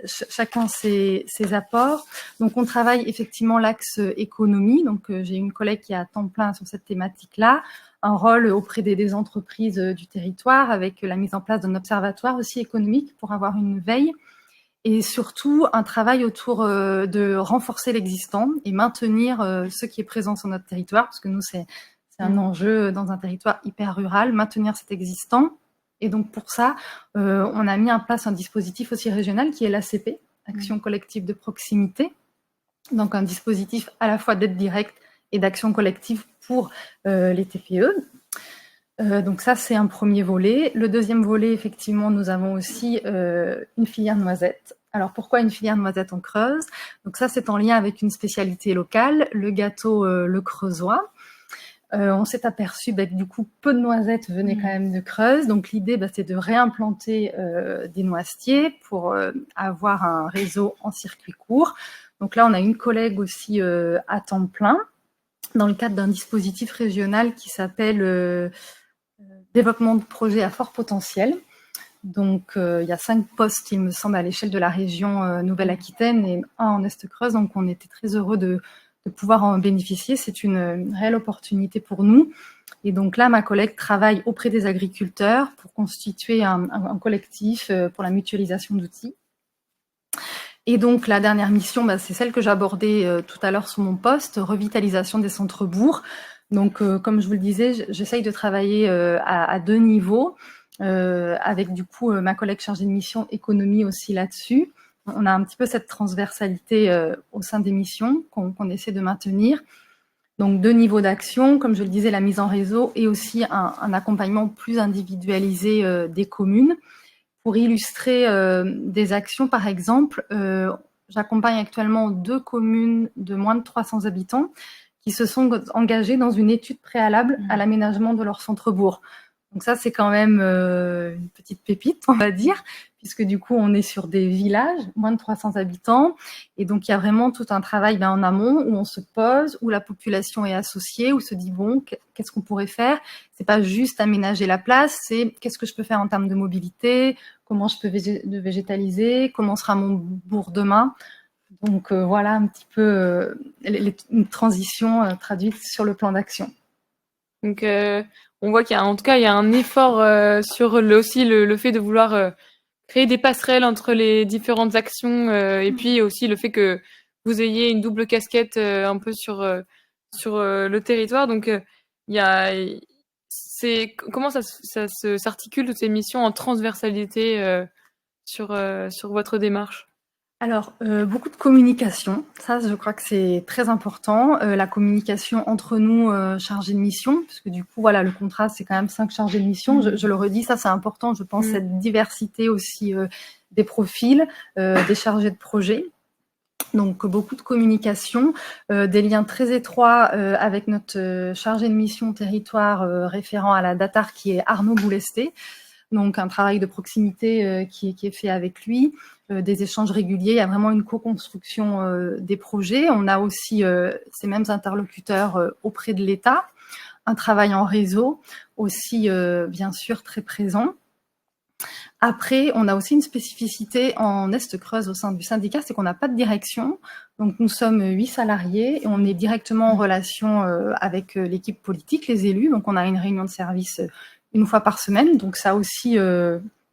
chacun ses apports. Donc on travaille effectivement l'axe économie, donc j'ai une collègue qui est à temps plein sur cette thématique-là, un rôle auprès des entreprises du territoire avec la mise en place d'un observatoire aussi économique pour avoir une veille et surtout un travail autour de renforcer l'existant et maintenir ce qui est présent sur notre territoire, parce que nous c'est un enjeu dans un territoire hyper rural, maintenir cet existant Et donc pour ça, on a mis en place un dispositif aussi régional qui est l'ACP, Action collective de proximité. Donc un dispositif à la fois d'aide directe et d'action collective pour les TPE. Donc ça, c'est un premier volet. Le deuxième volet, effectivement, nous avons aussi une filière noisette. Alors pourquoi une filière noisette en Creuse? Donc ça, c'est en lien avec une spécialité locale, le gâteau le creusois. On s'est aperçu que du coup, peu de noisettes venaient quand même de Creuse. Donc l'idée, c'est de réimplanter des noisetiers pour avoir un réseau en circuit court. Donc là, on a une collègue aussi à temps plein dans le cadre d'un dispositif régional qui s'appelle développement de projets à fort potentiel. Donc, il y a 5 postes, il me semble, à l'échelle de la région Nouvelle-Aquitaine et un en Est-Creuse. Donc, on était très heureux de pouvoir en bénéficier. C'est une réelle opportunité pour nous. Et donc là, ma collègue travaille auprès des agriculteurs pour constituer un collectif pour la mutualisation d'outils. Et donc, la dernière mission, c'est celle que j'abordais tout à l'heure sur mon poste, revitalisation des centres-bourgs. Donc, comme je vous le disais, j'essaye de travailler à 2 niveaux, avec du coup ma collègue chargée de mission économie aussi là-dessus. On a un petit peu cette transversalité au sein des missions qu'on essaie de maintenir. Donc, 2 niveaux d'action, comme je le disais, la mise en réseau et aussi un accompagnement plus individualisé des communes. Pour illustrer des actions, par exemple, j'accompagne actuellement 2 communes de moins de 300 habitants qui se sont engagées dans une étude préalable à l'aménagement de leur centre-bourg. Donc ça, c'est quand même une petite pépite, on va dire, puisque du coup, on est sur des villages, moins de 300 habitants, et donc il y a vraiment tout un travail en amont où on se pose, où la population est associée, où se dit bon, qu'est-ce qu'on pourrait faire? C'est pas juste aménager la place, c'est qu'est-ce que je peux faire en termes de mobilité, comment je peux végétaliser, comment sera mon bourg demain. Donc voilà un petit peu une transition traduite sur le plan d'action. Donc on voit qu'il y a, en tout cas, il y a un effort sur aussi le fait de vouloir créer des passerelles entre les différentes actions et puis aussi le fait que vous ayez une double casquette un peu sur le territoire. Donc il y a comment ça s'articule toutes ces missions en transversalité sur votre démarche? Alors, beaucoup de communication. Ça, je crois que c'est très important. La communication entre nous, chargés de mission, parce que du coup, voilà, le contrat, c'est quand même 5 chargés de mission. Je le redis, ça, c'est important. Je pense cette diversité aussi des profils, des chargés de projet. Donc, beaucoup de communication, des liens très étroits avec notre chargé de mission territoire référent à la DATAR, qui est Arnaud Boulesté. Donc, un travail de proximité qui est fait avec lui, des échanges réguliers. Il y a vraiment une co-construction des projets. On a aussi ces mêmes interlocuteurs auprès de l'État. Un travail en réseau aussi, bien sûr, très présent. Après, on a aussi une spécificité en Est-Creuse au sein du syndicat, c'est qu'on n'a pas de direction. Donc, nous sommes 8 salariés et on est directement en relation avec l'équipe politique, les élus. Donc, on a une réunion de service 1 fois par semaine. Donc, ça aussi,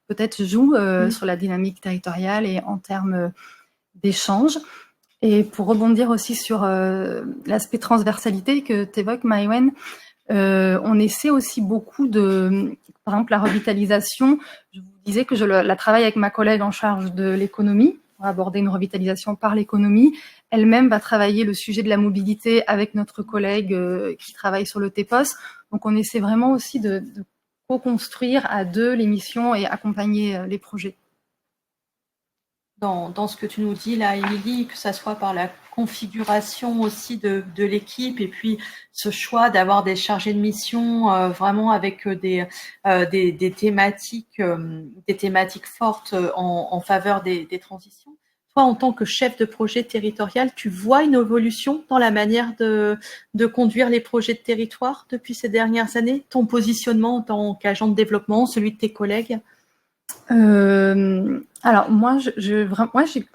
peut-être joue sur la dynamique territoriale et en termes d'échange. Et pour rebondir aussi sur l'aspect transversalité que tu évoques, Maïwen, on essaie aussi beaucoup par exemple, la revitalisation. Je vous disais que je la travaille avec ma collègue en charge de l'économie, pour aborder une revitalisation par l'économie. Elle-même va travailler le sujet de la mobilité avec notre collègue qui travaille sur le TEPOS. Donc, on essaie vraiment aussi de co-construire à 2 les missions et accompagner les projets. Dans ce que tu nous dis là, Émilie, que ça soit par la configuration aussi de l'équipe et puis ce choix d'avoir des chargés de mission vraiment avec des thématiques fortes en faveur des transitions. Toi, en tant que chef de projet territorial, tu vois une évolution dans la manière de conduire les projets de territoire depuis ces dernières années? Ton positionnement en tant qu'agent de développement, celui de tes collègues? Alors moi, j'ai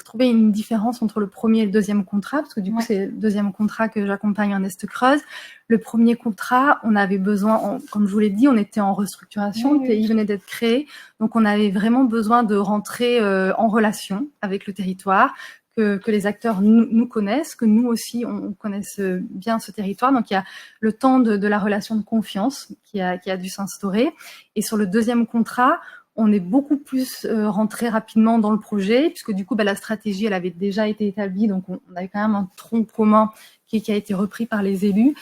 trouvé une différence entre le premier et le deuxième contrat, parce que du coup, c'est le deuxième contrat que j'accompagne en Est-Creuse. Le premier contrat, on avait besoin, comme je vous l'ai dit, on était en restructuration, le pays venait d'être créé, donc on avait vraiment besoin de rentrer en relation avec le territoire, que les acteurs nous connaissent, que nous aussi on connaisse bien ce territoire. Donc il y a le temps de la relation de confiance qui a dû s'instaurer. Et sur le deuxième contrat, on est beaucoup plus rentré rapidement dans le projet, puisque du coup la stratégie elle avait déjà été établie, donc on avait quand même un tronc commun qui a été repris par les élus.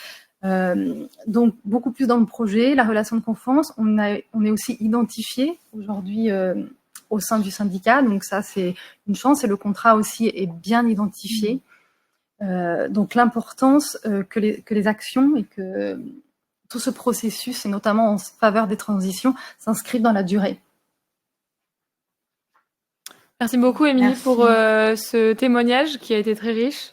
Donc beaucoup plus dans le projet, la relation de confiance. On est aussi identifié aujourd'hui au sein du syndicat, donc ça c'est une chance, et le contrat aussi est bien identifié. Donc l'importance que les actions et que tout ce processus, et notamment en faveur des transitions, s'inscrivent dans la durée. Merci beaucoup, Émilie, Merci. pour ce témoignage qui a été très riche.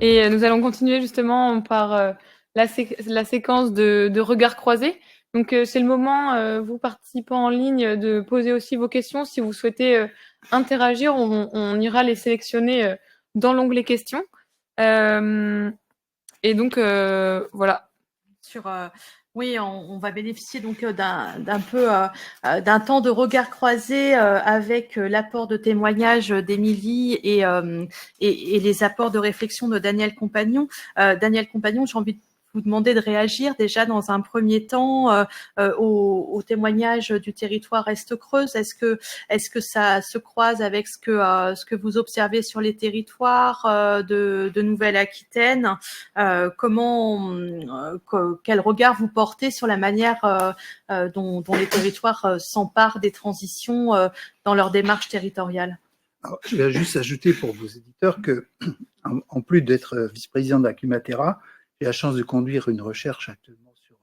Et nous allons continuer justement par la séquence de regards croisés. Donc, c'est le moment, vous participants en ligne, de poser aussi vos questions. Si vous souhaitez interagir, on ira les sélectionner dans l'onglet questions. Et donc, voilà. Oui, on va bénéficier donc d'un temps de regard croisé avec l'apport de témoignage d'Émilie et les apports de réflexion de Daniel Compagnon. Daniel Compagnon, j'ai envie de vous demander de réagir déjà dans un premier temps au témoignage du territoire Est-Creuse. Est-ce que ça se croise avec ce que vous observez sur les territoires de Nouvelle-Aquitaine? Quel regard vous portez sur la manière dont les territoires s'emparent des transitions dans leur démarche territoriale? Alors, je vais juste ajouter pour vos éditeurs que, en plus d'être vice-président de la Climatera, j'ai la chance de conduire une recherche actuellement sur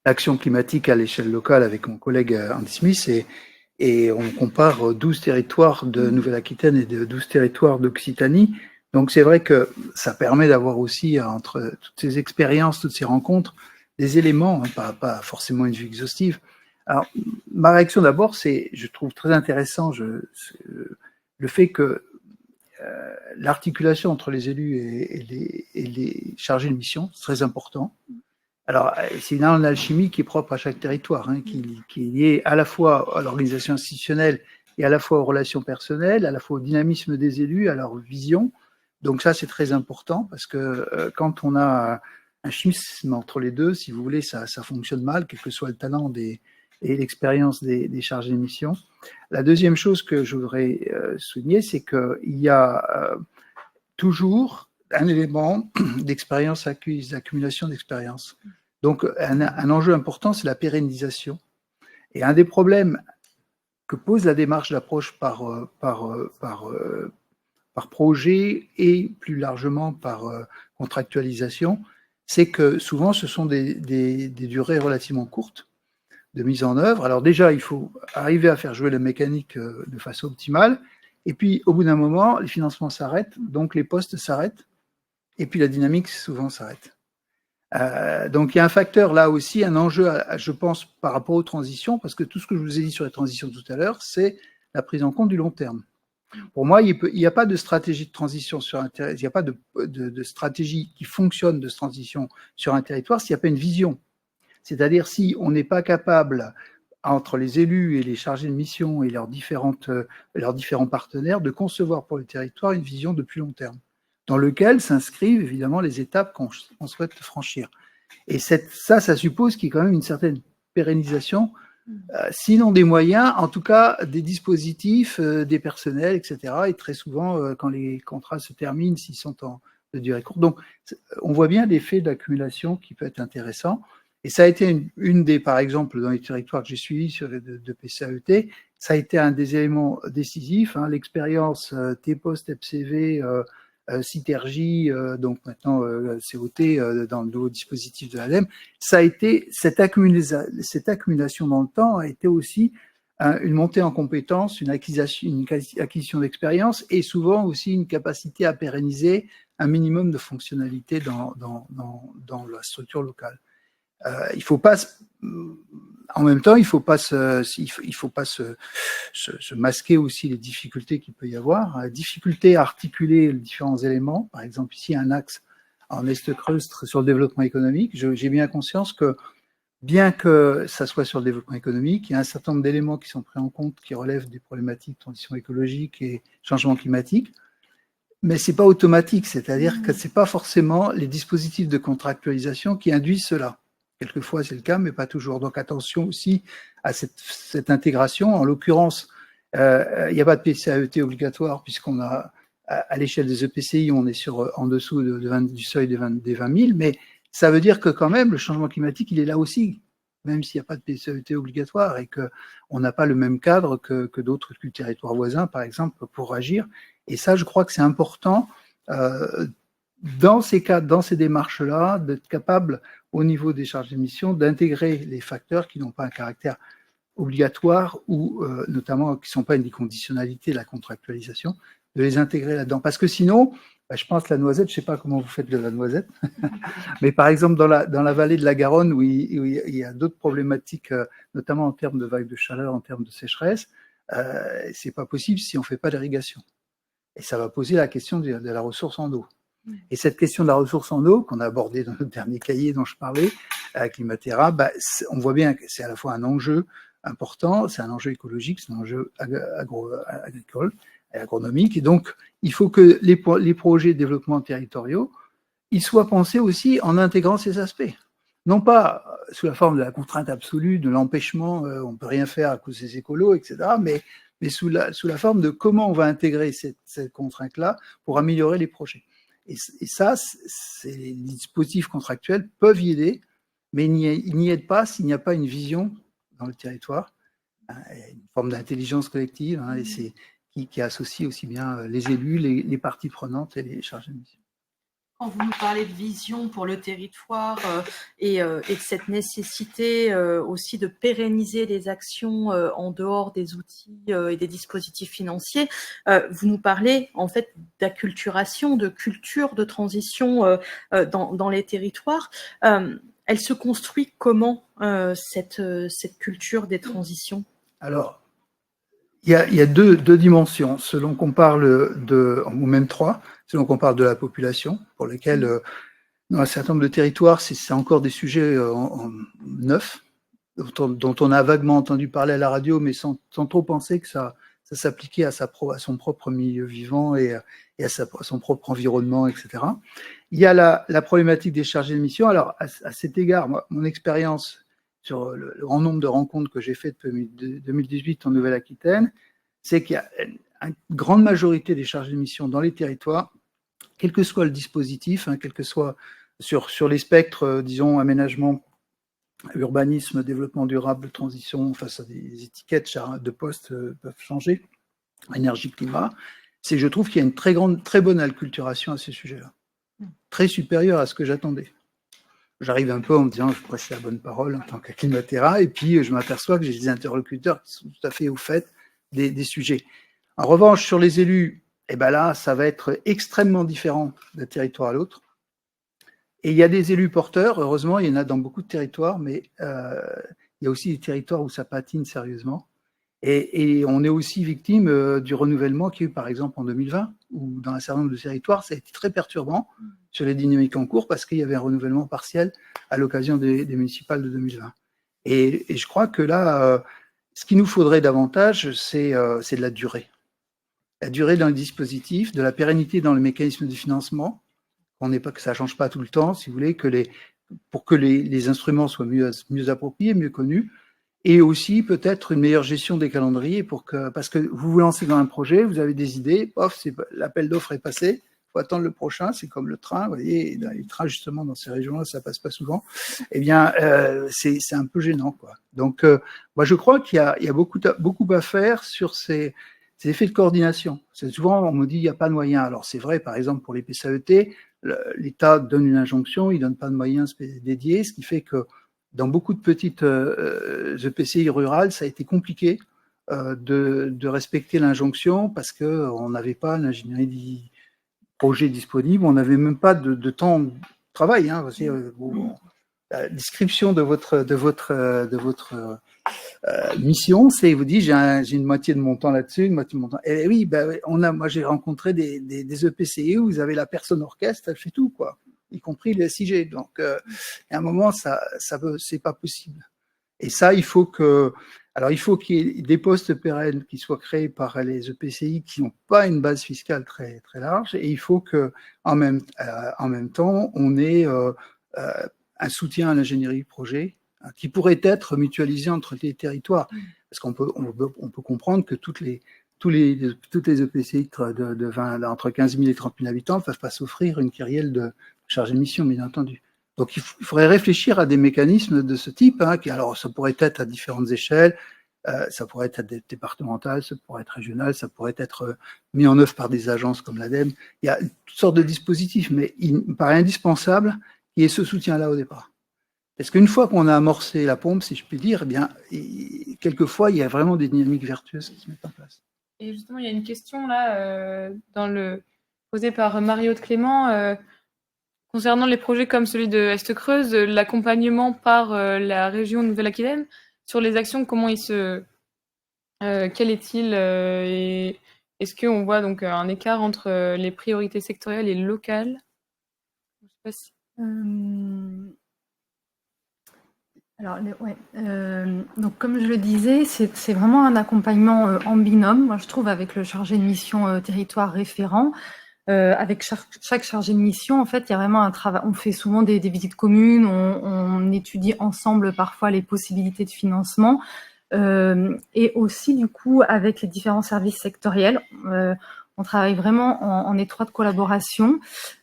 l'action climatique à l'échelle locale avec mon collègue Andy Smith, et on compare 12 territoires de Nouvelle-Aquitaine et de 12 territoires d'Occitanie. Donc c'est vrai que ça permet d'avoir aussi, entre toutes ces expériences, toutes ces rencontres, des éléments, pas forcément une vue exhaustive. Alors, ma réaction d'abord, c'est, je trouve très intéressant le fait que l'articulation entre les élus et les chargés de mission, c'est très important. Alors, c'est une alchimie qui est propre à chaque territoire, qui est liée à la fois à l'organisation institutionnelle et à la fois aux relations personnelles, à la fois au dynamisme des élus, à leur vision. Donc ça, c'est très important parce que quand on a un schisme entre les deux, si vous voulez, ça fonctionne mal, quel que soit le talent et l'expérience des chargés de mission. La deuxième chose que je voudrais souligner, c'est qu'il y a toujours un élément d'expérience acquise, d'accumulation d'expérience. Donc, un enjeu important, c'est la pérennisation. Et un des problèmes que pose la démarche d'approche par projet et plus largement par contractualisation, c'est que souvent, ce sont des durées relativement courtes de mise en œuvre. Alors déjà, il faut arriver à faire jouer la mécanique de façon optimale. Et puis, au bout d'un moment, les financements s'arrêtent, donc les postes s'arrêtent, et puis la dynamique souvent s'arrête. Donc, il y a un facteur là aussi, un enjeu, je pense, par rapport aux transitions, parce que tout ce que je vous ai dit sur les transitions tout à l'heure, c'est la prise en compte du long terme. Pour moi, il n'y a pas de stratégie de transition sur un territoire, il n'y a pas de stratégie qui fonctionne de transition sur un territoire s'il n'y a pas une vision. C'est-à-dire si on n'est pas capable, entre les élus et les chargés de mission et leurs différents partenaires, de concevoir pour le territoire une vision de plus long terme, dans lequel s'inscrivent évidemment les étapes qu'on souhaite franchir. Et ça suppose qu'il y ait quand même une certaine pérennisation, sinon des moyens, en tout cas des dispositifs, des personnels, etc. Et très souvent, quand les contrats se terminent, s'ils sont de durée courte. Donc, on voit bien l'effet d'accumulation qui peut être intéressant. Et ça a été une des, par exemple, dans les territoires que j'ai suivis sur de PCAET, ça a été un des éléments décisifs, l'expérience TPOS, TEPCV, Citergy, donc maintenant COT dans le nouveau dispositif de l'ADEME, ça a été cette accumulation dans le temps a été aussi une montée en compétences, une acquisition d'expérience et souvent aussi une capacité à pérenniser un minimum de fonctionnalité dans la structure locale. Il faut pas en même temps, il faut pas se masquer aussi les difficultés qu'il peut y avoir. La difficulté à articuler les différents éléments. Par exemple, ici, un axe en Est-Creuse sur le développement économique. J'ai bien conscience que bien que ça soit sur le développement économique, il y a un certain nombre d'éléments qui sont pris en compte, qui relèvent des problématiques de transition écologique et changement climatique, mais c'est pas automatique, c'est-à-dire que c'est pas forcément les dispositifs de contractualisation qui induisent cela. Quelquefois c'est le cas, mais pas toujours. Donc attention aussi à cette intégration. En l'occurrence, il n'y a pas de PCAET obligatoire puisqu'on a à l'échelle des EPCI, on est en dessous du seuil des 20 000, mais ça veut dire que quand même, le changement climatique, il est là aussi, même s'il n'y a pas de PCAET obligatoire et qu'on n'a pas le même cadre que d'autres territoires voisins, par exemple, pour agir. Et ça, je crois que c'est important, dans ces cas, dans ces démarches-là, d'être capable, au niveau des charges d'émission, d'intégrer les facteurs qui n'ont pas un caractère obligatoire ou notamment qui ne sont pas une des conditionnalités de la contractualisation, de les intégrer là-dedans. Parce que sinon, je pense la noisette, je ne sais pas comment vous faites de la noisette, mais par exemple dans la vallée de la Garonne où il y a d'autres problématiques, notamment en termes de vagues de chaleur, en termes de sécheresse, c'est pas possible si on ne fait pas d'irrigation. Et ça va poser la question de la ressource en eau. Et cette question de la ressource en eau, qu'on a abordée dans le dernier cahier dont je parlais, à Climatera, on voit bien que c'est à la fois un enjeu important, c'est un enjeu écologique, c'est un enjeu agricole et agronomique. Et donc, il faut que les projets de développement territoriaux, ils soient pensés aussi en intégrant ces aspects. Non pas sous la forme de la contrainte absolue, de l'empêchement, on ne peut rien faire à cause des écolos, etc., mais sous la forme de comment on va intégrer cette contrainte-là pour améliorer les projets. Et ça, les dispositifs contractuels peuvent y aider, mais ils n'y aident pas s'il n'y a pas une vision dans le territoire, une forme d'intelligence collective, et qui associe aussi bien les élus, les parties prenantes et les chargés de mission. Quand vous nous parlez de vision pour le territoire et de cette nécessité aussi de pérenniser les actions en dehors des outils et des dispositifs financiers, vous nous parlez en fait d'acculturation, de culture de transition dans les territoires. Elle se construit comment cette culture des transitions? Alors, il y a deux dimensions, selon qu'on parle ou même trois, selon qu'on parle de la population, pour lesquels, dans un certain nombre de territoires, c'est encore des sujets neufs, dont on a vaguement entendu parler à la radio, mais sans trop penser que ça s'appliquait à son propre milieu vivant et à son propre environnement, etc. Il y a la problématique des chargés de mission. Alors, à cet égard, mon expérience sur le grand nombre de rencontres que j'ai faites depuis 2018 en Nouvelle-Aquitaine, c'est qu'il y a une grande majorité des chargés de mission dans les territoires, quel que soit le dispositif, quel que soit sur les spectres, disons, aménagement, urbanisme, développement durable, transition, face à des étiquettes de postes peuvent changer, énergie, climat, je trouve qu'il y a une très bonne acculturation à ces sujets-là, très supérieure à ce que j'attendais. J'arrive un peu en me disant, je prêche la bonne parole en tant qu'Aclimatera, et puis je m'aperçois que j'ai des interlocuteurs qui sont tout à fait au fait des sujets. En revanche, sur les élus, là, ça va être extrêmement différent d'un territoire à l'autre. Et il y a des élus porteurs, heureusement, il y en a dans beaucoup de territoires, mais il y a aussi des territoires où ça patine sérieusement. Et on est aussi victime du renouvellement qu'il y a eu, par exemple, en 2020, où dans un certain nombre de territoires, ça a été très perturbant sur les dynamiques en cours parce qu'il y avait un renouvellement partiel à l'occasion des municipales de 2020. Et je crois que là, ce qu'il nous faudrait davantage, c'est de la durée. La durée dans le dispositif, de la pérennité dans le mécanisme de financement. On n'est pas que ça change pas tout le temps, si vous voulez, pour que les instruments soient mieux appropriés, mieux connus. Et aussi peut-être une meilleure gestion des calendriers parce que vous vous lancez dans un projet, vous avez des idées, l'appel d'offres est passé, il faut attendre le prochain, c'est comme le train, vous voyez, dans les trains justement dans ces régions-là, ça passe pas souvent. Eh bien, c'est un peu gênant, quoi. Donc, moi je crois qu'il y a beaucoup à faire sur ces effets de coordination. Souvent on me dit il n'y a pas de moyens. Alors c'est vrai, par exemple pour les PCAET, l'État donne une injonction, il donne pas de moyens dédiés, ce qui fait que dans beaucoup de petites EPCI rurales, ça a été compliqué de respecter l'injonction parce qu'on n'avait pas l'ingénierie du projet disponible, on n'avait même pas de temps de travail. La description de votre mission, c'est vous dit j'ai une moitié de mon temps là-dessus, une moitié de mon temps. Et oui, moi j'ai rencontré des EPCI où vous avez la personne orchestre, elle fait tout, quoi. y compris les SIG. Donc, à un moment, c'est pas possible. Et ça, il faut qu'il y ait des postes pérennes qui soient créés par les EPCI qui n'ont pas une base fiscale très, très large, et il faut que, en même temps, on ait un soutien à l'ingénierie projet qui pourrait être mutualisé entre les territoires. Parce qu'on peut comprendre que toutes les EPCI entre 15 000 et 30 000 habitants ne peuvent pas s'offrir une kyrielle de chargés de mission, bien entendu. Donc, il faudrait réfléchir à des mécanismes de ce type, alors ça pourrait être à différentes échelles, ça pourrait être départemental, ça pourrait être régional, ça pourrait être mis en œuvre par des agences comme l'ADEME. Il y a toutes sortes de dispositifs, mais il me paraît indispensable qu'il y ait ce soutien-là au départ. Parce qu'une fois qu'on a amorcé la pompe, si je puis dire, eh bien, quelquefois, il y a vraiment des dynamiques vertueuses qui se mettent en place. Et justement, il y a une question là, posée par Marie-Aude Clément, concernant les projets comme celui de Est-Creuse, l'accompagnement par la région Nouvelle-Aquitaine sur les actions, comment quel est-il et est-ce qu'on voit donc un écart entre les priorités sectorielles et locales? Je sais pas si... Alors, donc comme je le disais, c'est vraiment un accompagnement en binôme, moi je trouve, avec le chargé de mission territoire référent. Avec chaque chargé de mission, en fait, il y a vraiment un travail. On fait souvent des visites communes, on étudie ensemble parfois les possibilités de financement, et aussi du coup avec les différents services sectoriels. On travaille vraiment en étroite collaboration.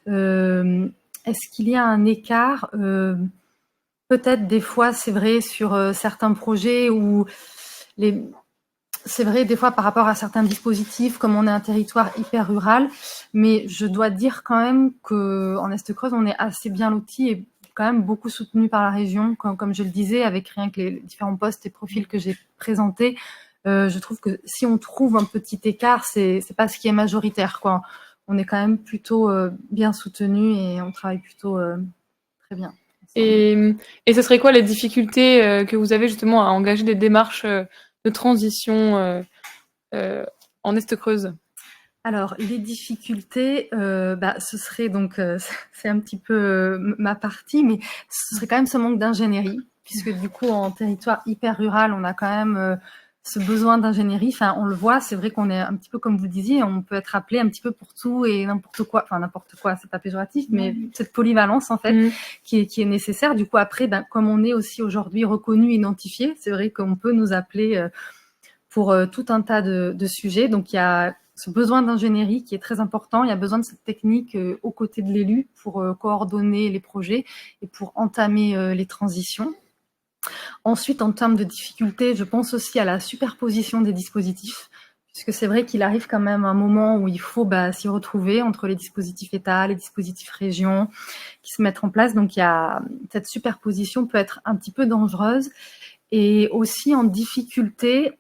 Est-ce qu'il y a un écart? Peut-être des fois, c'est vrai, sur certains projets où c'est vrai, des fois, par rapport à certains dispositifs, comme on est un territoire hyper rural, mais je dois dire quand même qu'en Est-Creuse, on est assez bien loti et quand même beaucoup soutenu par la région, comme je le disais, avec rien que les différents postes et profils que j'ai présentés. Je trouve que si on trouve un petit écart, c'est pas ce qui est majoritaire, quoi. On est quand même plutôt bien soutenu et on travaille plutôt très bien. Et ce serait quoi les difficultés que vous avez justement à engager des démarches de transition en Est-Creuse? Alors, les difficultés, ce serait donc, c'est un petit peu ma partie, mais ce serait quand même ce manque d'ingénierie, puisque du coup, en territoire hyper rural, on a quand même ce besoin d'ingénierie. Enfin, on le voit, c'est vrai qu'on est un petit peu, comme vous le disiez, on peut être appelé un petit peu pour tout et n'importe quoi. Enfin, n'importe quoi, c'est pas péjoratif, mais cette polyvalence, en fait, qui est nécessaire. Du coup, après, comme on est aussi aujourd'hui reconnu, identifié, c'est vrai qu'on peut nous appeler pour tout un tas de sujets. Donc, il y a ce besoin d'ingénierie qui est très important. Il y a besoin de cette technique aux côtés de l'élu pour coordonner les projets et pour entamer les transitions. Ensuite, en termes de difficultés, je pense aussi à la superposition des dispositifs, puisque c'est vrai qu'il arrive quand même un moment où il faut s'y retrouver entre les dispositifs État, les dispositifs région qui se mettent en place. Donc, il y a cette superposition peut être un petit peu dangereuse. Et aussi en difficulté,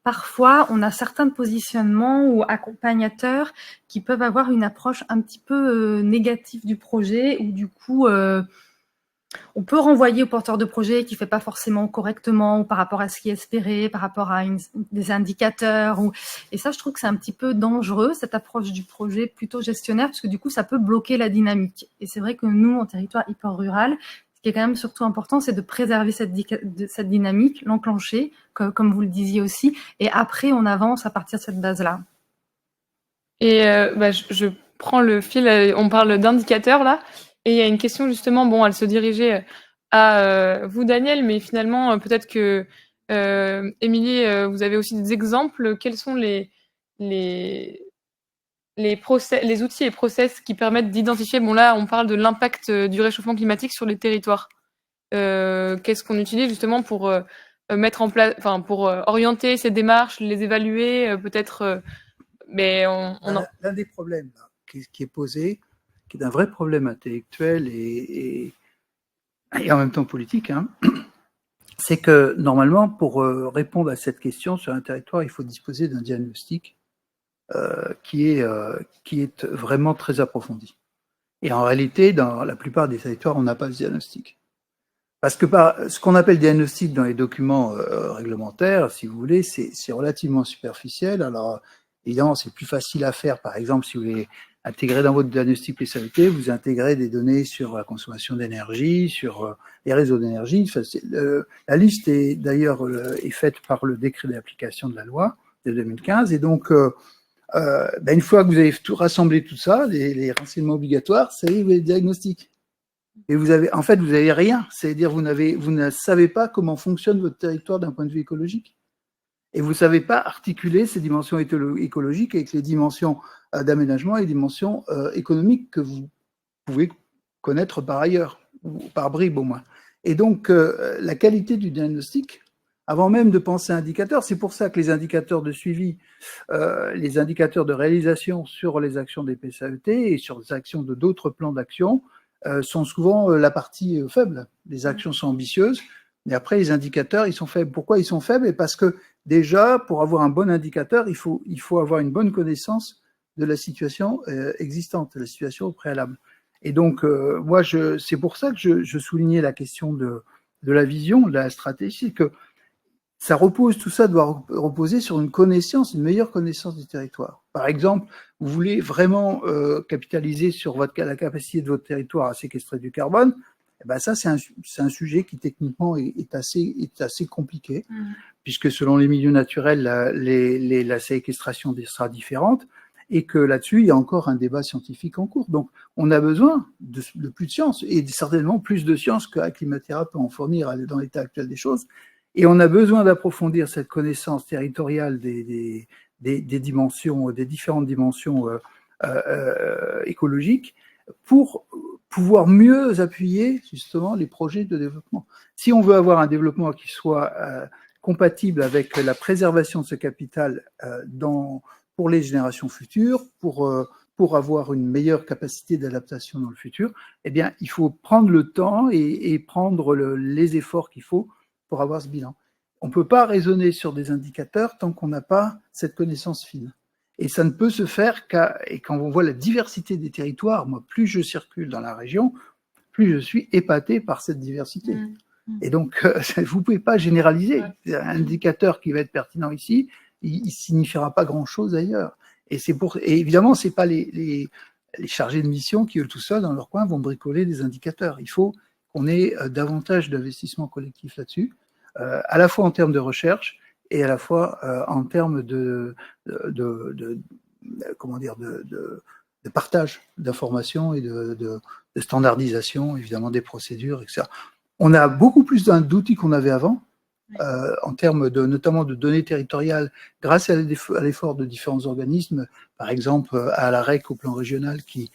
parfois, on a certains positionnements ou accompagnateurs qui peuvent avoir une approche un petit peu négative du projet, où du coup, on peut renvoyer au porteur de projet qui ne fait pas forcément correctement ou par rapport à ce qui est espéré, par rapport à des indicateurs. Et ça, je trouve que c'est un petit peu dangereux, cette approche du projet plutôt gestionnaire, parce que du coup, ça peut bloquer la dynamique. Et c'est vrai que nous, en territoire hyper rural, ce qui est quand même surtout important, c'est de préserver cette dynamique, l'enclencher, comme vous le disiez aussi, et après, on avance à partir de cette base-là. Et je prends le fil, on parle d'indicateurs là, et il y a une question justement, bon, elle se dirigeait à vous, Daniel, mais finalement, peut-être que Émilie, vous avez aussi des exemples. Quels sont les outils et process qui permettent d'identifier, bon là, on parle de l'impact du réchauffement climatique sur les territoires. Qu'est-ce qu'on utilise justement pour mettre en place, enfin pour orienter ces démarches, les évaluer, peut-être, mais l'un des problèmes là, qui est posé, qui est un vrai problème intellectuel et en même temps politique, c'est que normalement, pour répondre à cette question sur un territoire, il faut disposer d'un diagnostic qui est vraiment très approfondi. Et en réalité, dans la plupart des territoires, on n'a pas ce diagnostic. Parce que ce qu'on appelle diagnostic dans les documents réglementaires, si vous voulez, c'est relativement superficiel. Alors, évidemment, c'est plus facile à faire, par exemple, si vous voulez intégrez dans votre diagnostic PSAET, vous intégrez des données sur la consommation d'énergie, sur les réseaux d'énergie. Enfin, la liste est d'ailleurs est faite par le décret d'application de la loi de 2015. Et donc, une fois que vous avez tout rassemblé tout ça, les renseignements obligatoires, ça y est, vous avez le diagnostic. Et vous avez rien. C'est-à-dire, vous ne savez pas comment fonctionne votre territoire d'un point de vue écologique. Et vous ne savez pas articuler ces dimensions écologiques avec les dimensions d'aménagement et les dimensions économiques que vous pouvez connaître par ailleurs, ou par bribes au moins. Et donc, la qualité du diagnostic, avant même de penser à indicateurs, c'est pour ça que les indicateurs de suivi, les indicateurs de réalisation sur les actions des PSAET et sur les actions de d'autres plans d'action sont souvent la partie faible. Les actions sont ambitieuses, mais après, les indicateurs, ils sont faibles. Pourquoi ils sont faibles? Et parce que déjà, pour avoir un bon indicateur, il faut avoir une bonne connaissance de la situation existante, de la situation au préalable. Et donc, moi, c'est pour ça que je soulignais la question de la vision, de la stratégie, que ça repose, tout ça doit reposer sur une meilleure connaissance du territoire. Par exemple, vous voulez vraiment capitaliser sur la capacité de votre territoire à séquestrer du carbone, eh ben ça, c'est un sujet qui techniquement est assez compliqué, puisque selon les milieux naturels, la séquestration sera différente, et que là-dessus, il y a encore un débat scientifique en cours. Donc, on a besoin de plus de science, et certainement plus de science qu'Aclimatera peut en fournir dans l'état actuel des choses. Et on a besoin d'approfondir cette connaissance territoriale des dimensions, des différentes dimensions écologiques pour pouvoir mieux appuyer justement les projets de développement. Si on veut avoir un développement qui soit compatible avec la préservation de ce capital pour les générations futures, pour avoir une meilleure capacité d'adaptation dans le futur, eh bien, il faut prendre le temps et prendre les efforts qu'il faut pour avoir ce bilan. On ne peut pas raisonner sur des indicateurs tant qu'on n'a pas cette connaissance fine. Et ça ne peut se faire et quand on voit la diversité des territoires, moi, plus je circule dans la région, plus je suis épaté par cette diversité. Et donc, vous ne pouvez pas généraliser. Un indicateur qui va être pertinent ici, il ne signifiera pas grand-chose ailleurs. Et évidemment, ce n'est pas les chargés de mission qui, eux, tout seuls, dans leur coin, vont bricoler des indicateurs. Il faut qu'on ait davantage d'investissement collectif là-dessus, à la fois en termes de recherche et à la fois en termes de partage d'informations et de standardisation, évidemment, des procédures, etc. On a beaucoup plus d'outils qu'on avait avant, en termes notamment de données territoriales, grâce à l'effort de différents organismes, par exemple à la REC au plan régional, qui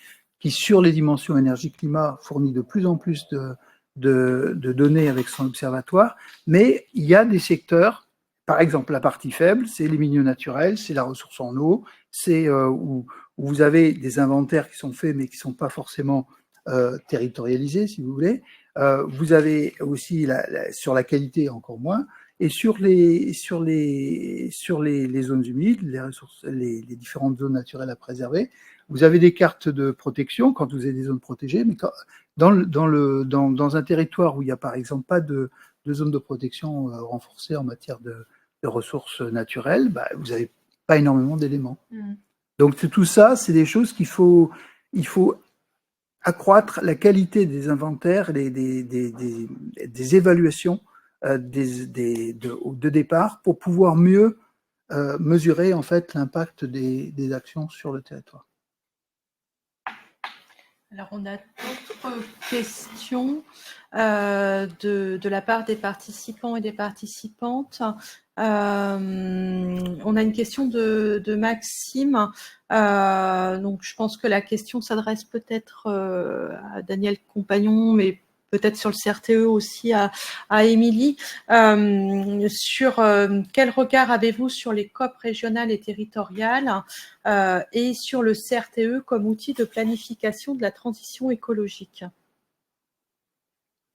sur les dimensions énergie-climat, fournit de plus en plus de données avec son observatoire, mais il y a des secteurs, par exemple la partie faible, c'est les milieux naturels, c'est la ressource en eau, c'est où vous avez des inventaires qui sont faits mais qui ne sont pas forcément territorialisés, si vous voulez. Vous avez aussi sur la qualité encore moins, et sur les zones humides, les différentes zones naturelles à préserver, vous avez des cartes de protection quand vous avez des zones protégées, mais dans un territoire où il n'y a par exemple pas de zone de protection renforcée en matière de ressources naturelles, vous n'avez pas énormément d'éléments. Donc tout ça, c'est des choses il faut accroître la qualité des inventaires, des évaluations de départ pour pouvoir mieux mesurer en fait l'impact des actions sur le territoire. Alors, on a d'autres questions de la part des participants et des participantes. On a une question de Maxime. Donc, je pense que la question s'adresse peut-être à Daniel Compagnon, mais peut-être sur le CRTE aussi à Émilie. Sur quel regard avez-vous sur les COP régionales et territoriales et sur le CRTE comme outil de planification de la transition écologique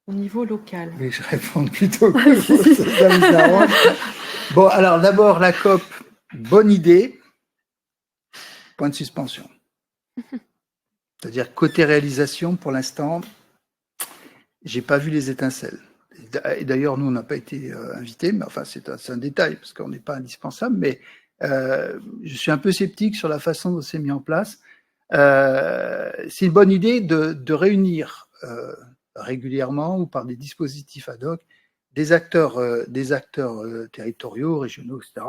au niveau local? Oui, je réponds plutôt que ça vous arrange. Bon, alors d'abord, la COP, bonne idée, point de suspension. C'est-à-dire côté réalisation, pour l'instant, j'ai pas vu les étincelles. Et d'ailleurs, nous, on n'a pas été invités, mais enfin, c'est un détail, parce qu'on n'est pas indispensable, mais je suis un peu sceptique sur la façon dont c'est mis en place. c'est une bonne idée de réunir régulièrement ou par des dispositifs ad hoc des acteurs territoriaux, régionaux, etc.,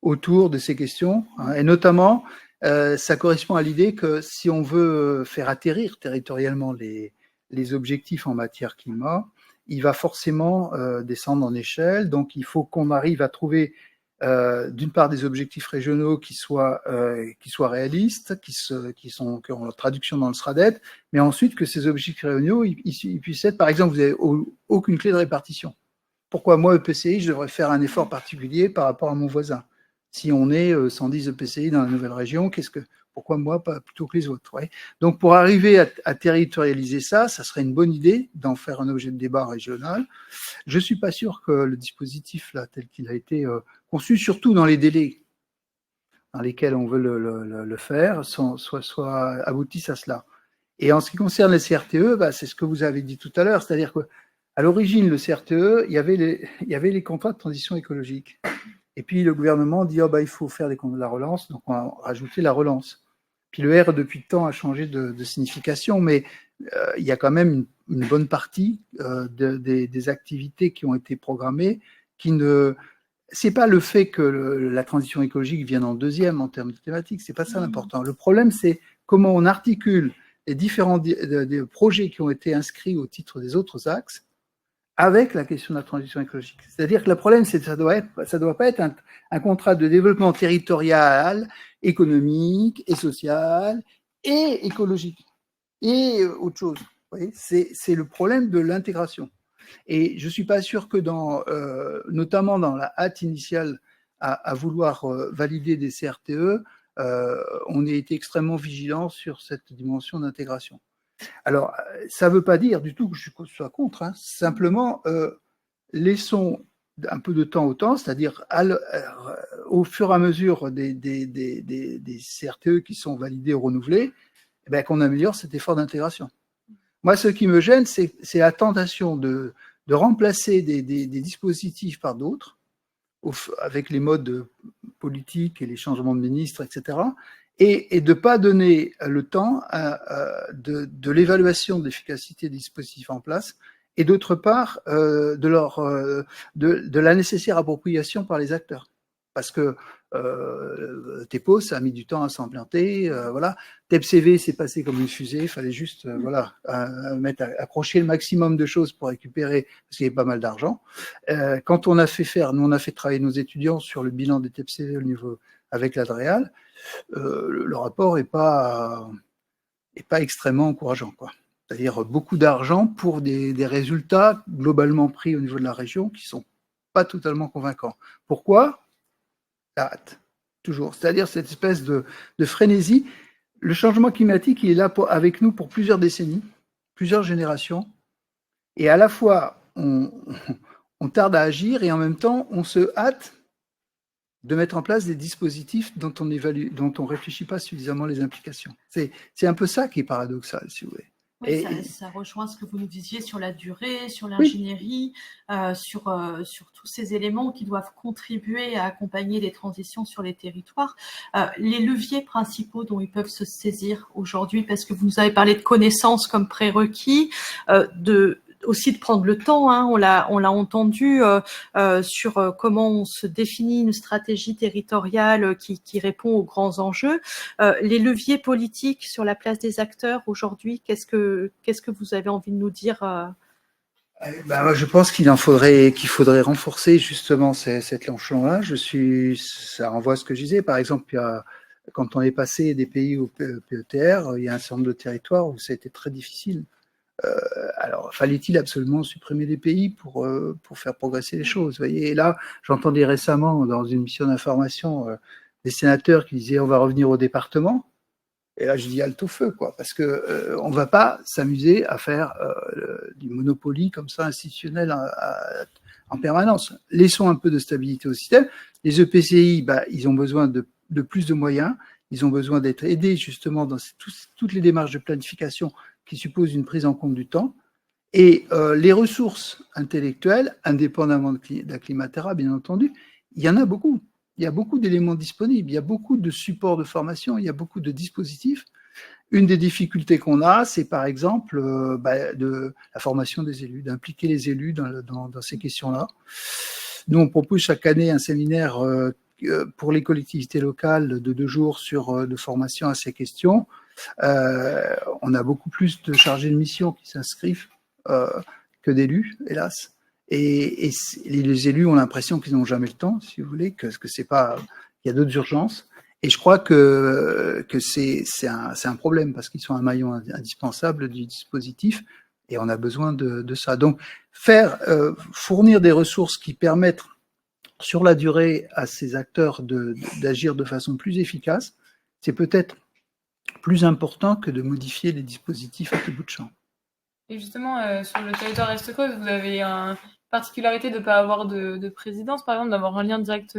autour de ces questions, hein, et notamment, ça correspond à l'idée que si on veut faire atterrir territorialement les objectifs en matière climat, il va forcément descendre en échelle, donc il faut qu'on arrive à trouver d'une part des objectifs régionaux qui soient réalistes, qui ont leur traduction dans le SRADET, mais ensuite que ces objectifs régionaux ils puissent être, par exemple, vous n'avez aucune clé de répartition. Pourquoi moi, EPCI, je devrais faire un effort particulier par rapport à mon voisin? Si on est 110 EPCI dans la nouvelle région, pourquoi moi pas plutôt que les autres, ouais. Donc pour arriver à territorialiser ça serait une bonne idée d'en faire un objet de débat régional. Je suis pas sûr que le dispositif là, tel qu'il a été conçu, surtout dans les délais dans lesquels on veut le faire, soit aboutisse à cela. Et en ce qui concerne les CRTE, c'est ce que vous avez dit tout à l'heure, c'est-à-dire que à l'origine, le CRTE, il y avait les contrats de transition écologique. Et puis le gouvernement dit il faut faire de la relance, donc on a rajouté la relance. Puis le R depuis le temps a changé de signification, mais il y a quand même une bonne partie des activités qui ont été programmées qui ne. C'est pas le fait que la transition écologique vienne en deuxième en termes de thématiques, c'est pas ça l'important. Le problème, c'est comment on articule les différents des projets qui ont été inscrits au titre des autres axes avec la question de la transition écologique. C'est-à-dire que le problème, c'est que ça doit pas être un contrat de développement territorial, économique et social et écologique et autre chose. Vous voyez, c'est le problème de l'intégration. Et je suis pas sûr que notamment dans la hâte initiale à vouloir valider des CRTE, on ait été extrêmement vigilant sur cette dimension d'intégration. Alors, ça ne veut pas dire du tout que je sois contre, hein. Simplement, laissons un peu de temps au temps, c'est-à-dire au fur et à mesure des CRTE qui sont validés ou renouvelés, qu'on améliore cet effort d'intégration. Moi, ce qui me gêne, c'est la tentation de remplacer des dispositifs par d'autres, avec les modes politiques et les changements de ministres, etc., et de ne pas donner le temps de l'évaluation de l'efficacité des dispositifs en place, et d'autre part, de la nécessaire appropriation par les acteurs. Parce que TEPO, ça a mis du temps à s'implanter, voilà. TEPCV, c'est passé comme une fusée, il fallait juste accrocher le maximum de choses pour récupérer, parce qu'il y avait pas mal d'argent. Quand on a fait travailler nos étudiants sur le bilan des TEPCV au niveau avec l'Adréal, le rapport est pas extrêmement encourageant, quoi. C'est-à-dire beaucoup d'argent pour des résultats globalement pris au niveau de la région qui sont pas totalement convaincants. Pourquoi? La hâte, toujours. C'est-à-dire cette espèce de frénésie. Le changement climatique, il est là avec nous pour plusieurs décennies, plusieurs générations, et à la fois on tarde à agir et en même temps on se hâte de mettre en place des dispositifs dont on réfléchit pas suffisamment les implications. C'est un peu ça qui est paradoxal, si vous voulez. Oui, ça rejoint ce que vous nous disiez sur la durée, sur l'ingénierie, sur tous ces éléments qui doivent contribuer à accompagner les transitions sur les territoires. Les leviers principaux dont ils peuvent se saisir aujourd'hui, parce que vous nous avez parlé de connaissances comme prérequis, aussi de prendre le temps, hein, on l'a entendu sur comment on se définit une stratégie territoriale qui répond aux grands enjeux. Les leviers politiques sur la place des acteurs aujourd'hui, qu'est-ce que vous avez envie de nous dire je pense qu'il faudrait renforcer justement cet échelon-là. Ça renvoie à ce que je disais. Par exemple, quand on est passé des pays au PETR, il y a un certain nombre de territoires où ça a été très difficile. Alors, fallait-il absolument supprimer des pays pour faire progresser les choses, vous voyez? Et là, j'entendais récemment dans une mission d'information des sénateurs qui disaient on va revenir au département. Et là, je dis halte au feu, quoi, parce que on va pas s'amuser à faire du monopoly comme ça institutionnel en permanence. Laissons un peu de stabilité au système. Les EPCI, ils ont besoin de plus de moyens. Ils ont besoin d'être aidés justement dans toutes les démarches de planification qui supposent une prise en compte du temps. Et les ressources intellectuelles, indépendamment de la Climatera, bien entendu, il y en a beaucoup. Il y a beaucoup d'éléments disponibles, il y a beaucoup de supports de formation, il y a beaucoup de dispositifs. Une des difficultés qu'on a, c'est par exemple de la formation des élus, d'impliquer les élus dans ces questions-là. Nous, on propose chaque année un séminaire pour les collectivités locales de 2 jours de formation à ces questions. On a beaucoup plus de chargés de mission qui s'inscrivent que d'élus, hélas. Et les élus ont l'impression qu'ils n'ont jamais le temps, si vous voulez, que c'est pas, il y a d'autres urgences. Et je crois que c'est un problème parce qu'ils sont un maillon indispensable du dispositif et on a besoin de ça. Donc, fournir des ressources qui permettent sur la durée à ces acteurs d'agir de façon plus efficace, c'est peut-être plus important que de modifier les dispositifs à tout bout de champ. Et justement, sur le territoire Est-Creuse, vous avez une particularité de ne pas avoir de présidence, par exemple, d'avoir un lien direct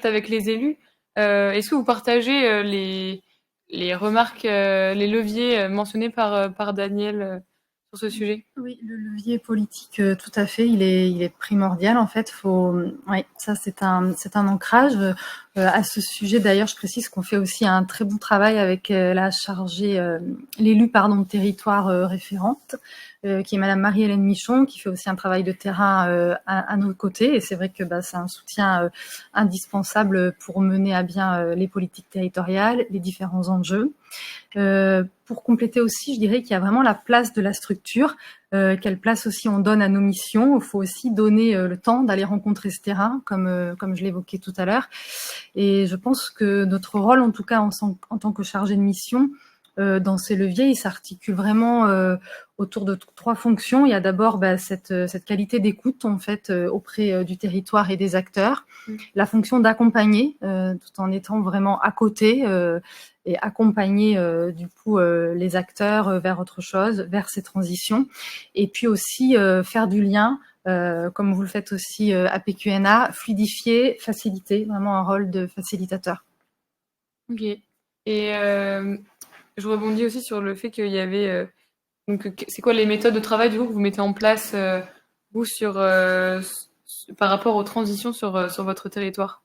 avec les élus. Est-ce que vous partagez les remarques, les leviers mentionnés par Daniel sur ce sujet? Oui, le levier politique, tout à fait, il est primordial en fait. Oui, ça c'est un ancrage. À ce sujet, d'ailleurs, je précise qu'on fait aussi un très bon travail avec la chargée, l'élu de territoire référente, qui est Madame Marie-Hélène Michon, qui fait aussi un travail de terrain à nos côtés. Et c'est vrai que c'est un soutien indispensable pour mener à bien les politiques territoriales, les différents enjeux. Pour compléter aussi, je dirais qu'il y a vraiment la place de la structure. Quelle place aussi on donne à nos missions. Il faut aussi donner le temps d'aller rencontrer ce terrain, comme je l'évoquais tout à l'heure. Et je pense que notre rôle, en tout cas en tant que chargé de mission, dans ces leviers, il s'articule vraiment autour de 3 fonctions. Il y a d'abord cette qualité d'écoute en fait auprès du territoire et des acteurs, la fonction d'accompagner tout en étant vraiment à côté et accompagner du coup les acteurs vers autre chose, vers ces transitions, et puis aussi faire du lien. Comme vous le faites aussi à PQNA, fluidifier, faciliter, vraiment un rôle de facilitateur. Ok. Et je rebondis aussi sur le fait qu'il y avait... donc, c'est quoi les méthodes de travail du coup que vous mettez en place, vous, par rapport aux transitions sur votre territoire?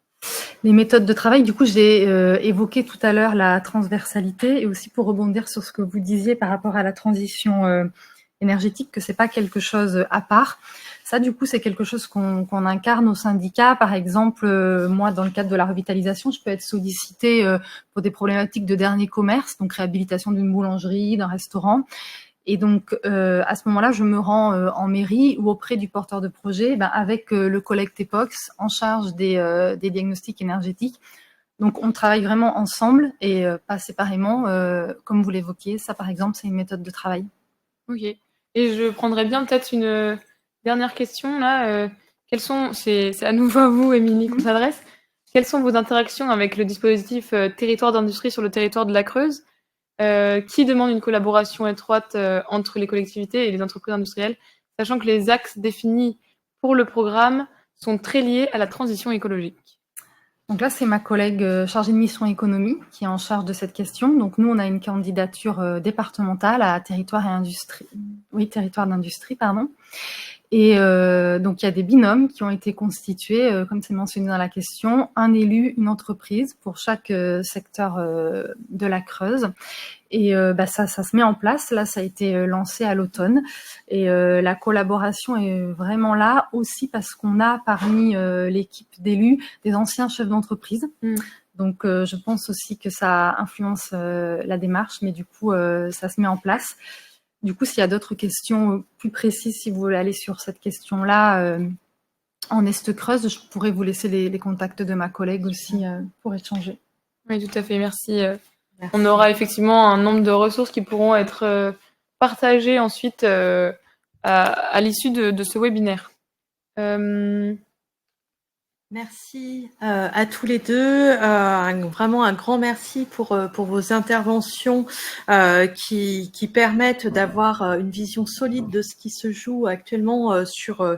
Les méthodes de travail, du coup, j'ai évoqué tout à l'heure la transversalité, et aussi pour rebondir sur ce que vous disiez par rapport à la transition énergétique, que c'est pas quelque chose à part. Ça, du coup, c'est quelque chose qu'on incarne au syndicat. Par exemple, moi, dans le cadre de la revitalisation, je peux être sollicitée pour des problématiques de dernier commerce, donc réhabilitation d'une boulangerie, d'un restaurant. Et donc, à ce moment-là, je me rends en mairie ou auprès du porteur de projet avec le collègue TEPOX en charge des diagnostics énergétiques. Donc, on travaille vraiment ensemble et pas séparément, comme vous l'évoquiez. Ça, par exemple, c'est une méthode de travail. Ok. Et je prendrais bien peut-être une dernière question là. C'est à nouveau à vous, Émilie, qu'on s'adresse. Quelles sont vos interactions avec le dispositif territoire d'industrie sur le territoire de la Creuse, qui demande une collaboration étroite entre les collectivités et les entreprises industrielles, sachant que les axes définis pour le programme sont très liés à la transition écologique? Donc là, c'est ma collègue chargée de mission économie qui est en charge de cette question. Donc nous, on a une candidature départementale à territoire et industrie. Oui, territoire d'industrie, pardon. Et donc il y a des binômes qui ont été constitués, comme c'est mentionné dans la question, un élu, une entreprise pour chaque secteur de la Creuse. Et ça se met en place. Là, ça a été lancé à l'automne. Et la collaboration est vraiment là aussi parce qu'on a parmi l'équipe d'élus des anciens chefs d'entreprise. Donc, je pense aussi que ça influence la démarche, mais du coup, ça se met en place. Du coup, s'il y a d'autres questions plus précises, si vous voulez aller sur cette question-là, en Est-Creuse, je pourrais vous laisser les contacts de ma collègue aussi pour échanger. Oui, tout à fait, merci. On aura effectivement un nombre de ressources qui pourront être partagées ensuite à l'issue de ce webinaire. Merci à tous les deux. Vraiment un grand merci pour vos interventions qui permettent d'avoir une vision solide de ce qui se joue actuellement sur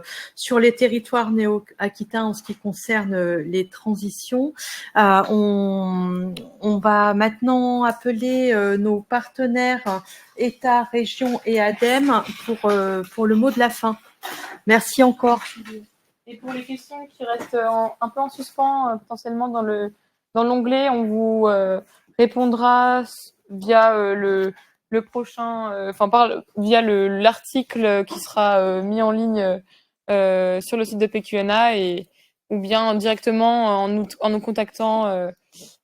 les territoires néo-aquitains en ce qui concerne les transitions. On va maintenant appeler nos partenaires État, région et ADEME pour le mot de la fin. Merci encore. Et pour les questions qui restent un peu en suspens, potentiellement dans l'onglet, on vous répondra via le prochain, via l'article qui sera mis en ligne sur le site de PQNA ou bien directement en nous contactant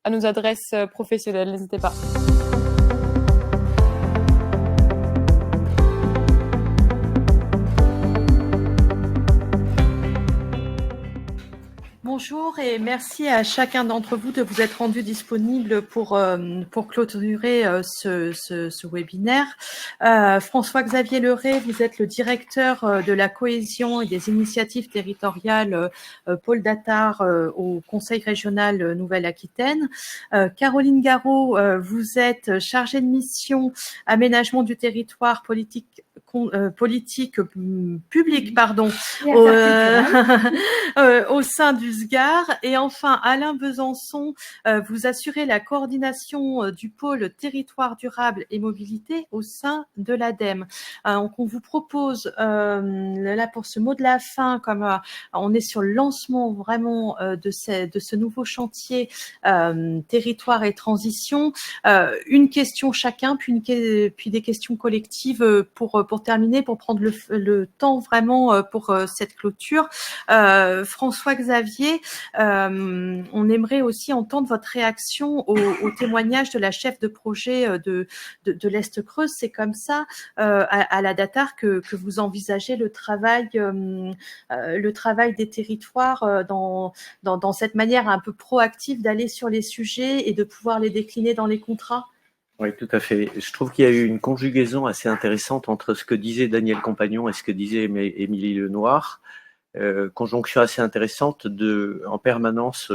à nos adresses professionnelles. N'hésitez pas. Bonjour et merci à chacun d'entre vous de vous être rendu disponible pour clôturer ce webinaire. François-Xavier Leray, vous êtes le directeur de la cohésion et des initiatives territoriales Pôle Datar au Conseil régional Nouvelle-Aquitaine. Caroline Garot, vous êtes chargée de mission aménagement du territoire politique publique au sein du SGAR. Et enfin, Alain Besançon, vous assurez la coordination du pôle territoire durable et mobilité au sein de l'ADEME. Donc, on vous propose, là pour ce mot de la fin, comme on est sur le lancement vraiment de ce nouveau chantier territoire et transition, une question chacun, puis des questions collectives pour terminer, pour prendre le temps vraiment pour cette clôture. François-Xavier, on aimerait aussi entendre votre réaction au témoignage de la chef de projet de l'Est Creuse. C'est comme ça, à la Datar, que vous envisagez le travail des territoires dans cette manière un peu proactive d'aller sur les sujets et de pouvoir les décliner dans les contrats? Oui, tout à fait. Je trouve qu'il y a eu une conjugaison assez intéressante entre ce que disait Daniel Compagnon et ce que disait Émilie Lenoir. Conjonction assez intéressante de, en permanence,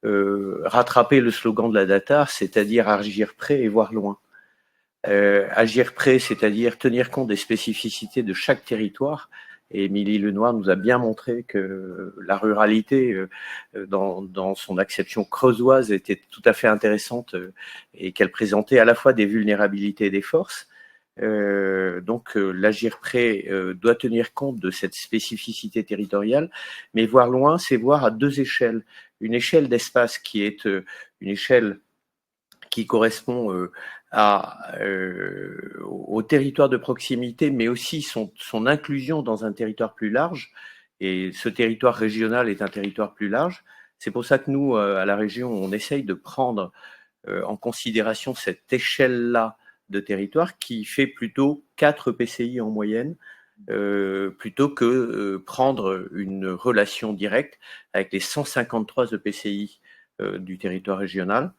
rattraper le slogan de la Datar, c'est-à-dire agir près et voir loin. Agir près, c'est-à-dire tenir compte des spécificités de chaque territoire. Et Émilie Lenoir nous a bien montré que la ruralité, dans son acception creusoise, était tout à fait intéressante et qu'elle présentait à la fois des vulnérabilités et des forces. Donc l'agir près doit tenir compte de cette spécificité territoriale, mais voir loin, c'est voir à deux échelles. Une échelle d'espace qui est une échelle qui correspond au territoire de proximité, mais aussi son inclusion dans un territoire plus large. Et ce territoire régional est un territoire plus large. C'est pour ça que nous, à la région, on essaye de prendre en considération cette échelle-là de territoire qui fait plutôt 4 EPCI en moyenne, plutôt que prendre une relation directe avec les 153 EPCI du territoire régional.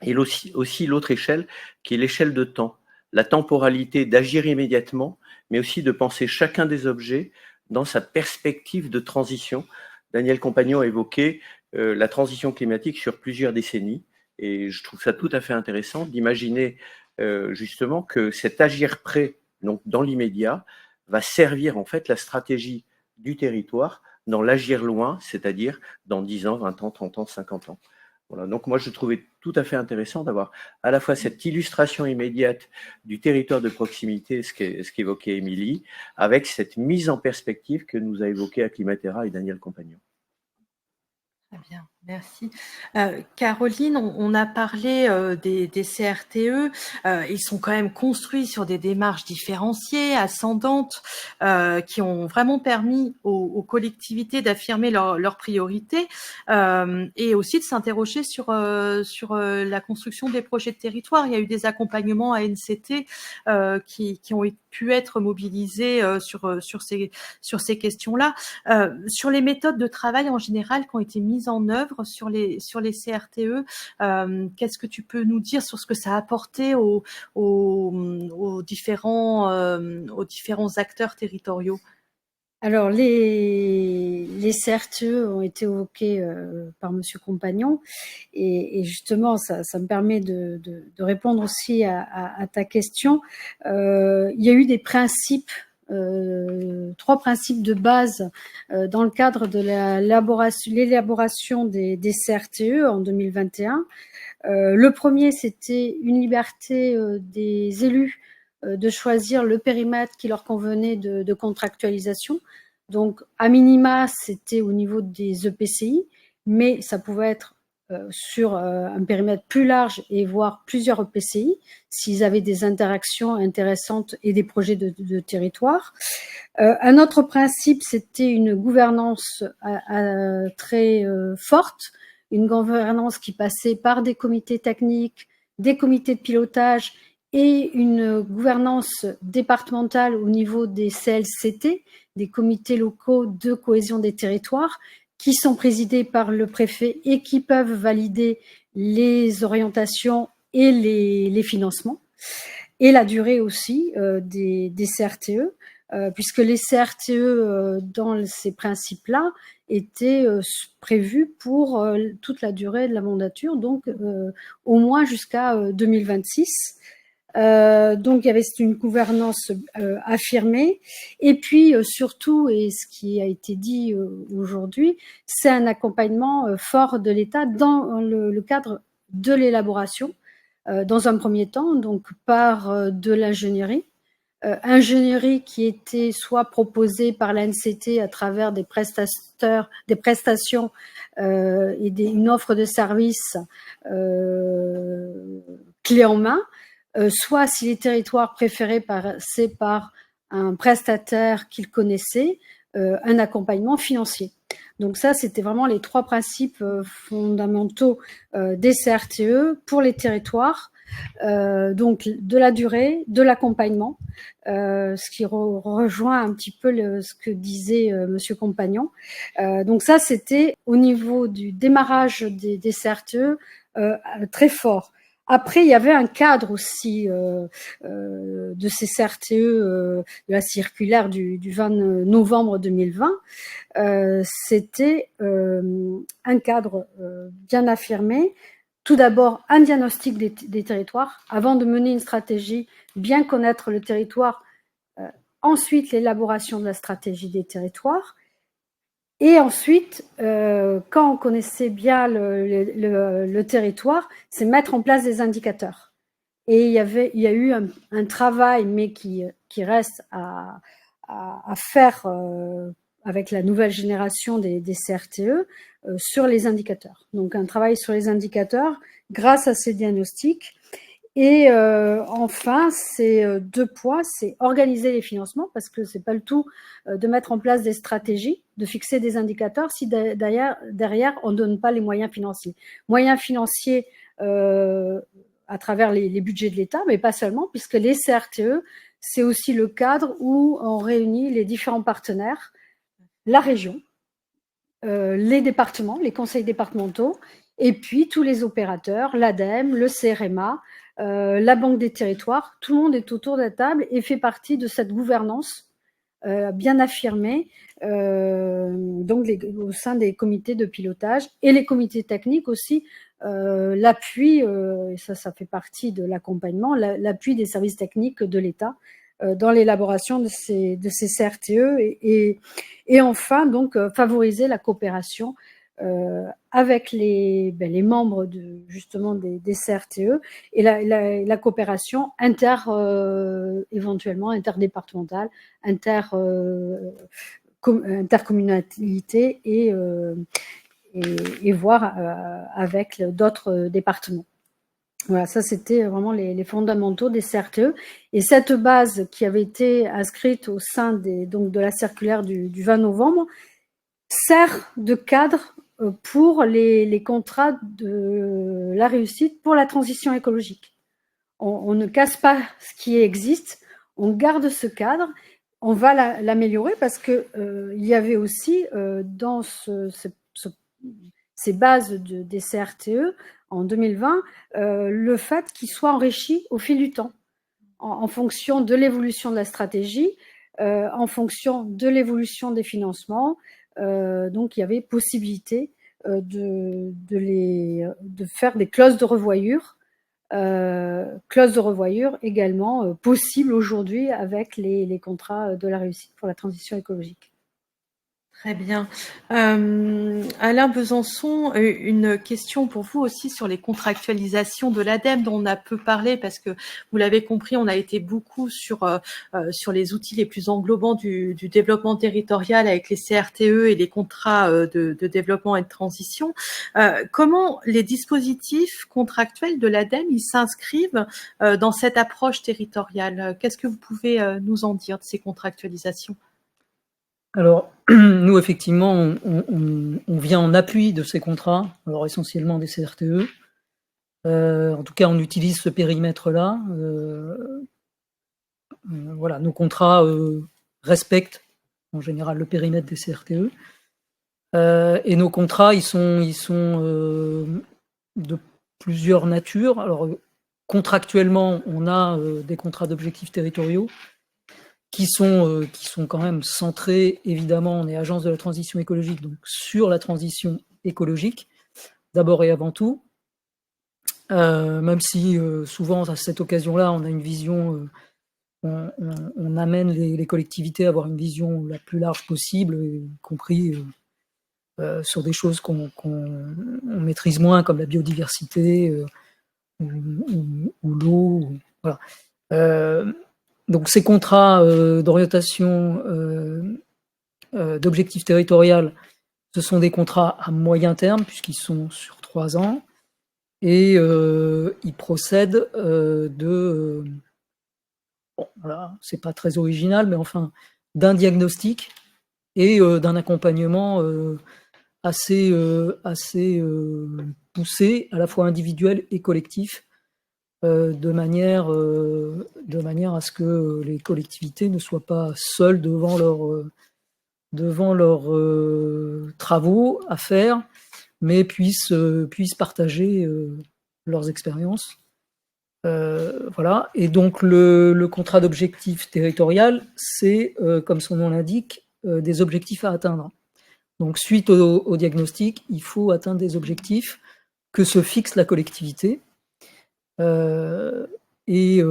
Et aussi l'autre échelle, qui est l'échelle de temps, la temporalité d'agir immédiatement, mais aussi de penser chacun des objets dans sa perspective de transition. Daniel Compagnon a évoqué la transition climatique sur plusieurs décennies, et je trouve ça tout à fait intéressant d'imaginer justement que cet agir près, donc dans l'immédiat, va servir en fait la stratégie du territoire dans l'agir loin, c'est-à-dire dans 10 ans, 20 ans, 30 ans, 50 ans. Voilà, donc moi je trouvais tout à fait intéressant d'avoir à la fois cette illustration immédiate du territoire de proximité, ce qu'évoquait Émilie, avec cette mise en perspective que nous a évoqué Acclimatera et Daniel Compagnon. Très bien, merci. Caroline, on a parlé des CRTE. Ils sont quand même construits sur des démarches différenciées, ascendantes, qui ont vraiment permis aux collectivités d'affirmer leurs priorités et aussi de s'interroger sur la construction des projets de territoire. Il y a eu des accompagnements à NCT qui ont pu être mobilisés sur ces questions-là. Sur les méthodes de travail en général qui ont été mises en œuvre sur les CRTE, qu'est-ce que tu peux nous dire sur ce que ça a apporté aux différents acteurs territoriaux? Alors, les CRTE ont été évoqués par Monsieur Compagnon, et justement, ça me permet de répondre aussi à ta question. Il y a eu des principes, 3 principes de base dans le cadre de l'élaboration des CRTE en 2021. Le premier, c'était une liberté des élus de choisir le périmètre qui leur convenait de contractualisation. Donc, à minima, c'était au niveau des EPCI, mais ça pouvait être sur un périmètre plus large et voire plusieurs EPCI, s'ils avaient des interactions intéressantes et des projets de territoire. Un autre principe, c'était une gouvernance très forte, une gouvernance qui passait par des comités techniques, des comités de pilotage et une gouvernance départementale au niveau des CLCT, des comités locaux de cohésion des territoires, qui sont présidés par le préfet et qui peuvent valider les orientations et les financements. Et la durée aussi des CRTE, puisque les CRTE, dans ces principes-là, étaient prévus pour toute la durée de la mandature, donc au moins jusqu'à 2026. Donc il y avait une gouvernance affirmée, et puis surtout, et ce qui a été dit aujourd'hui, c'est un accompagnement fort de l'État dans le cadre de l'élaboration, dans un premier temps, donc par de l'ingénierie, ingénierie qui était soit proposée par l'ANCT à travers des prestations et une offre de services clé en main, soit si les territoires préféraient passer par un prestataire qu'ils connaissaient, un accompagnement financier. Donc ça, c'était vraiment les trois principes fondamentaux des CRTE pour les territoires. Donc de la durée, de l'accompagnement, ce qui rejoint un petit peu ce que disait Monsieur Compagnon. Donc ça, c'était au niveau du démarrage des CRTE très fort. Après, il y avait un cadre aussi de ces CRTE, de la circulaire du 20 novembre 2020. C'était un cadre bien affirmé. Tout d'abord, un diagnostic des territoires. Avant de mener une stratégie, bien connaître le territoire. Ensuite, l'élaboration de la stratégie des territoires. Et ensuite, quand on connaissait bien le territoire, c'est mettre en place des indicateurs. Et il y a eu un travail, mais qui reste à faire avec la nouvelle génération des CRTE sur les indicateurs. Donc un travail sur les indicateurs grâce à ces diagnostics. Et enfin, c'est deux points, c'est organiser les financements, parce que c'est pas le tout de mettre en place des stratégies, de fixer des indicateurs si derrière on ne donne pas les moyens financiers. Moyens financiers à travers les budgets de l'État, mais pas seulement, puisque les CRTE, c'est aussi le cadre où on réunit les différents partenaires, la région, les départements, les conseils départementaux, et puis tous les opérateurs, l'ADEME, le CRMA, la Banque des territoires. Tout le monde est autour de la table et fait partie de cette gouvernance bien affirmée, donc au sein des comités de pilotage et les comités techniques aussi, l'appui, et ça fait partie de l'accompagnement, l'appui des services techniques de l'État dans l'élaboration de ces CRTE et enfin donc favoriser la coopération avec les membres justement des CRTE et la coopération éventuellement interdépartementale, intercommunalité et voir avec d'autres départements. Voilà, ça c'était vraiment les fondamentaux des CRTE. Et cette base qui avait été inscrite au sein donc de la circulaire du 20 novembre sert de cadre pour les contrats de la réussite pour la transition écologique. On ne casse pas ce qui existe, on garde ce cadre, on va l'améliorer parce que il y avait aussi dans ces bases des CRTE en 2020 le fait qu'ils soient enrichis au fil du temps en fonction de l'évolution de la stratégie, en fonction de l'évolution des financements. Donc il y avait possibilité de faire des clauses de revoyure, également possibles aujourd'hui avec les contrats de la réussite pour la transition écologique. Très bien. Alain Besançon, une question pour vous aussi sur les contractualisations de l'ADEME dont on a peu parlé parce que vous l'avez compris, on a été beaucoup sur les outils les plus englobants du développement territorial avec les CRTE et les contrats de développement et de transition. Comment les dispositifs contractuels de l'ADEME ils s'inscrivent dans cette approche territoriale? Qu'est-ce que vous pouvez nous en dire de ces contractualisations? Alors, nous, effectivement, on vient en appui de ces contrats, alors essentiellement des CRTE. En tout cas, on utilise ce périmètre-là. Voilà, nos contrats respectent en général le périmètre des CRTE. Et nos contrats, ils sont de plusieurs natures. Alors, contractuellement, on a des contrats d'objectifs territoriaux qui sont quand même centrés, évidemment, on est agence de la transition écologique, donc sur la transition écologique, d'abord et avant tout, même si souvent, à cette occasion-là, on a une vision, on amène les collectivités à avoir une vision la plus large possible, y compris sur des choses qu'on maîtrise moins, comme la biodiversité ou l'eau. Voilà. Donc ces contrats d'orientation d'objectifs territorial, ce sont des contrats à moyen terme puisqu'ils sont sur 3 ans et ils procèdent bon, voilà, c'est pas très original, mais enfin d'un diagnostic et d'un accompagnement assez poussé, à la fois individuel et collectif. De manière à ce que les collectivités ne soient pas seules devant leurs travaux à faire, mais puissent partager leurs expériences. Voilà. Et donc le contrat d'objectif territorial, c'est, comme son nom l'indique, des objectifs à atteindre. Donc suite au diagnostic, il faut atteindre des objectifs que se fixe la collectivité. Et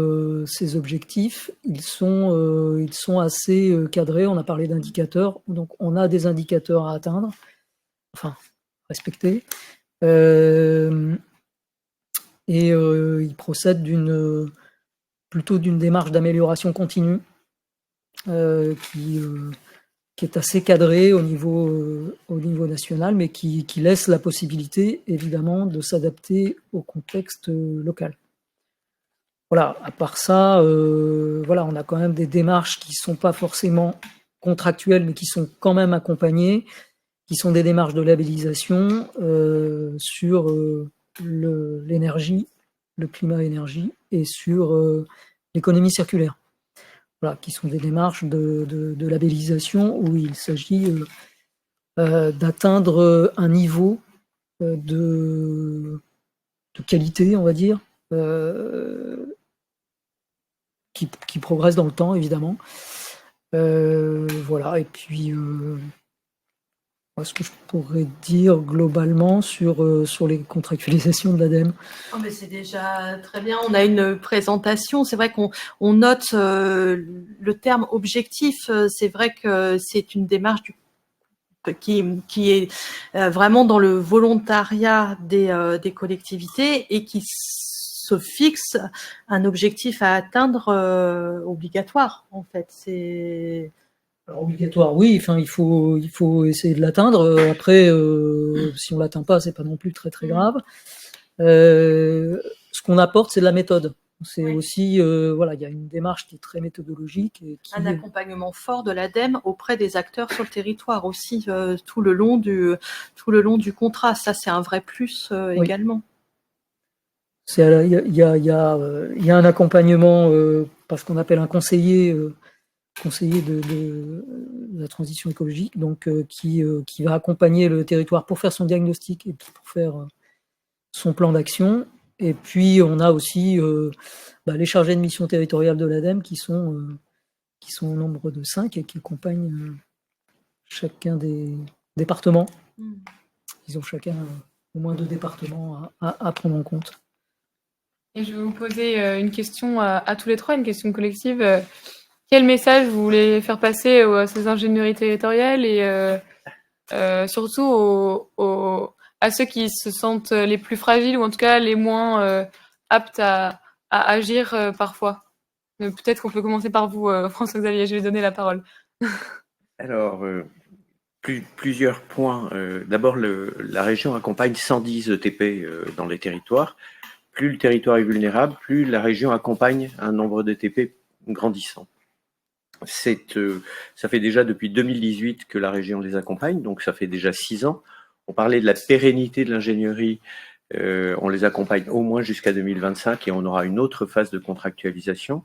ces objectifs, ils sont assez cadrés. On a parlé d'indicateurs, donc on a des indicateurs à atteindre, enfin respecter, et ils procèdent plutôt d'une démarche d'amélioration continue qui est assez cadrée au niveau national, mais qui laisse la possibilité, évidemment, de s'adapter au contexte local. Voilà, à part ça, voilà, on a quand même des démarches qui ne sont pas forcément contractuelles, mais qui sont quand même accompagnées, qui sont des démarches de labellisation sur l'énergie, le climat-énergie, et sur l'économie circulaire. Voilà, qui sont des démarches de labellisation où il s'agit d'atteindre un niveau de qualité, on va dire, qui progresse dans le temps, évidemment. Voilà, et puis ce que je pourrais dire globalement sur les contractualisations de l'ADEME. Oh, mais c'est déjà très bien. On a une présentation. C'est vrai qu'on note le terme objectif. C'est vrai que c'est une démarche qui est vraiment dans le volontariat des collectivités et qui se fixe un objectif à atteindre obligatoire, en fait. C'est... Alors, obligatoire, oui, enfin, il faut essayer de l'atteindre. Après, si on l'atteint pas, c'est pas non plus très très grave. Ce qu'on apporte, c'est de la méthode. C'est aussi, voilà, il y a une démarche qui est très méthodologique. Et un accompagnement fort de l'ADEME auprès des acteurs sur le territoire aussi, tout le long du contrat. Ça, c'est un vrai plus également. Il y a un accompagnement par ce qu'on appelle un conseiller de la transition écologique, donc qui va accompagner le territoire pour faire son diagnostic et pour faire son plan d'action. Et puis on a aussi les chargés de mission territoriale de l'ADEME qui sont au nombre de 5 et qui accompagnent chacun des départements. Ils ont chacun au moins 2 départements à prendre en compte. Et je vais vous poser une question à tous les trois, une question collective. Quel message vous voulez faire passer à ces ingénieries territoriales et surtout à ceux qui se sentent les plus fragiles ou en tout cas les moins aptes à agir parfois. Peut-être qu'on peut commencer par vous, François-Xavier, je vais donner la parole. Alors, plusieurs points. D'abord, la région accompagne 110 ETP dans les territoires. Plus le territoire est vulnérable, plus la région accompagne un nombre d'ETP grandissant. Ça fait déjà depuis 2018 que la région les accompagne, donc ça fait déjà 6 ans. On parlait de la pérennité de l'ingénierie, on les accompagne au moins jusqu'à 2025 et on aura une autre phase de contractualisation.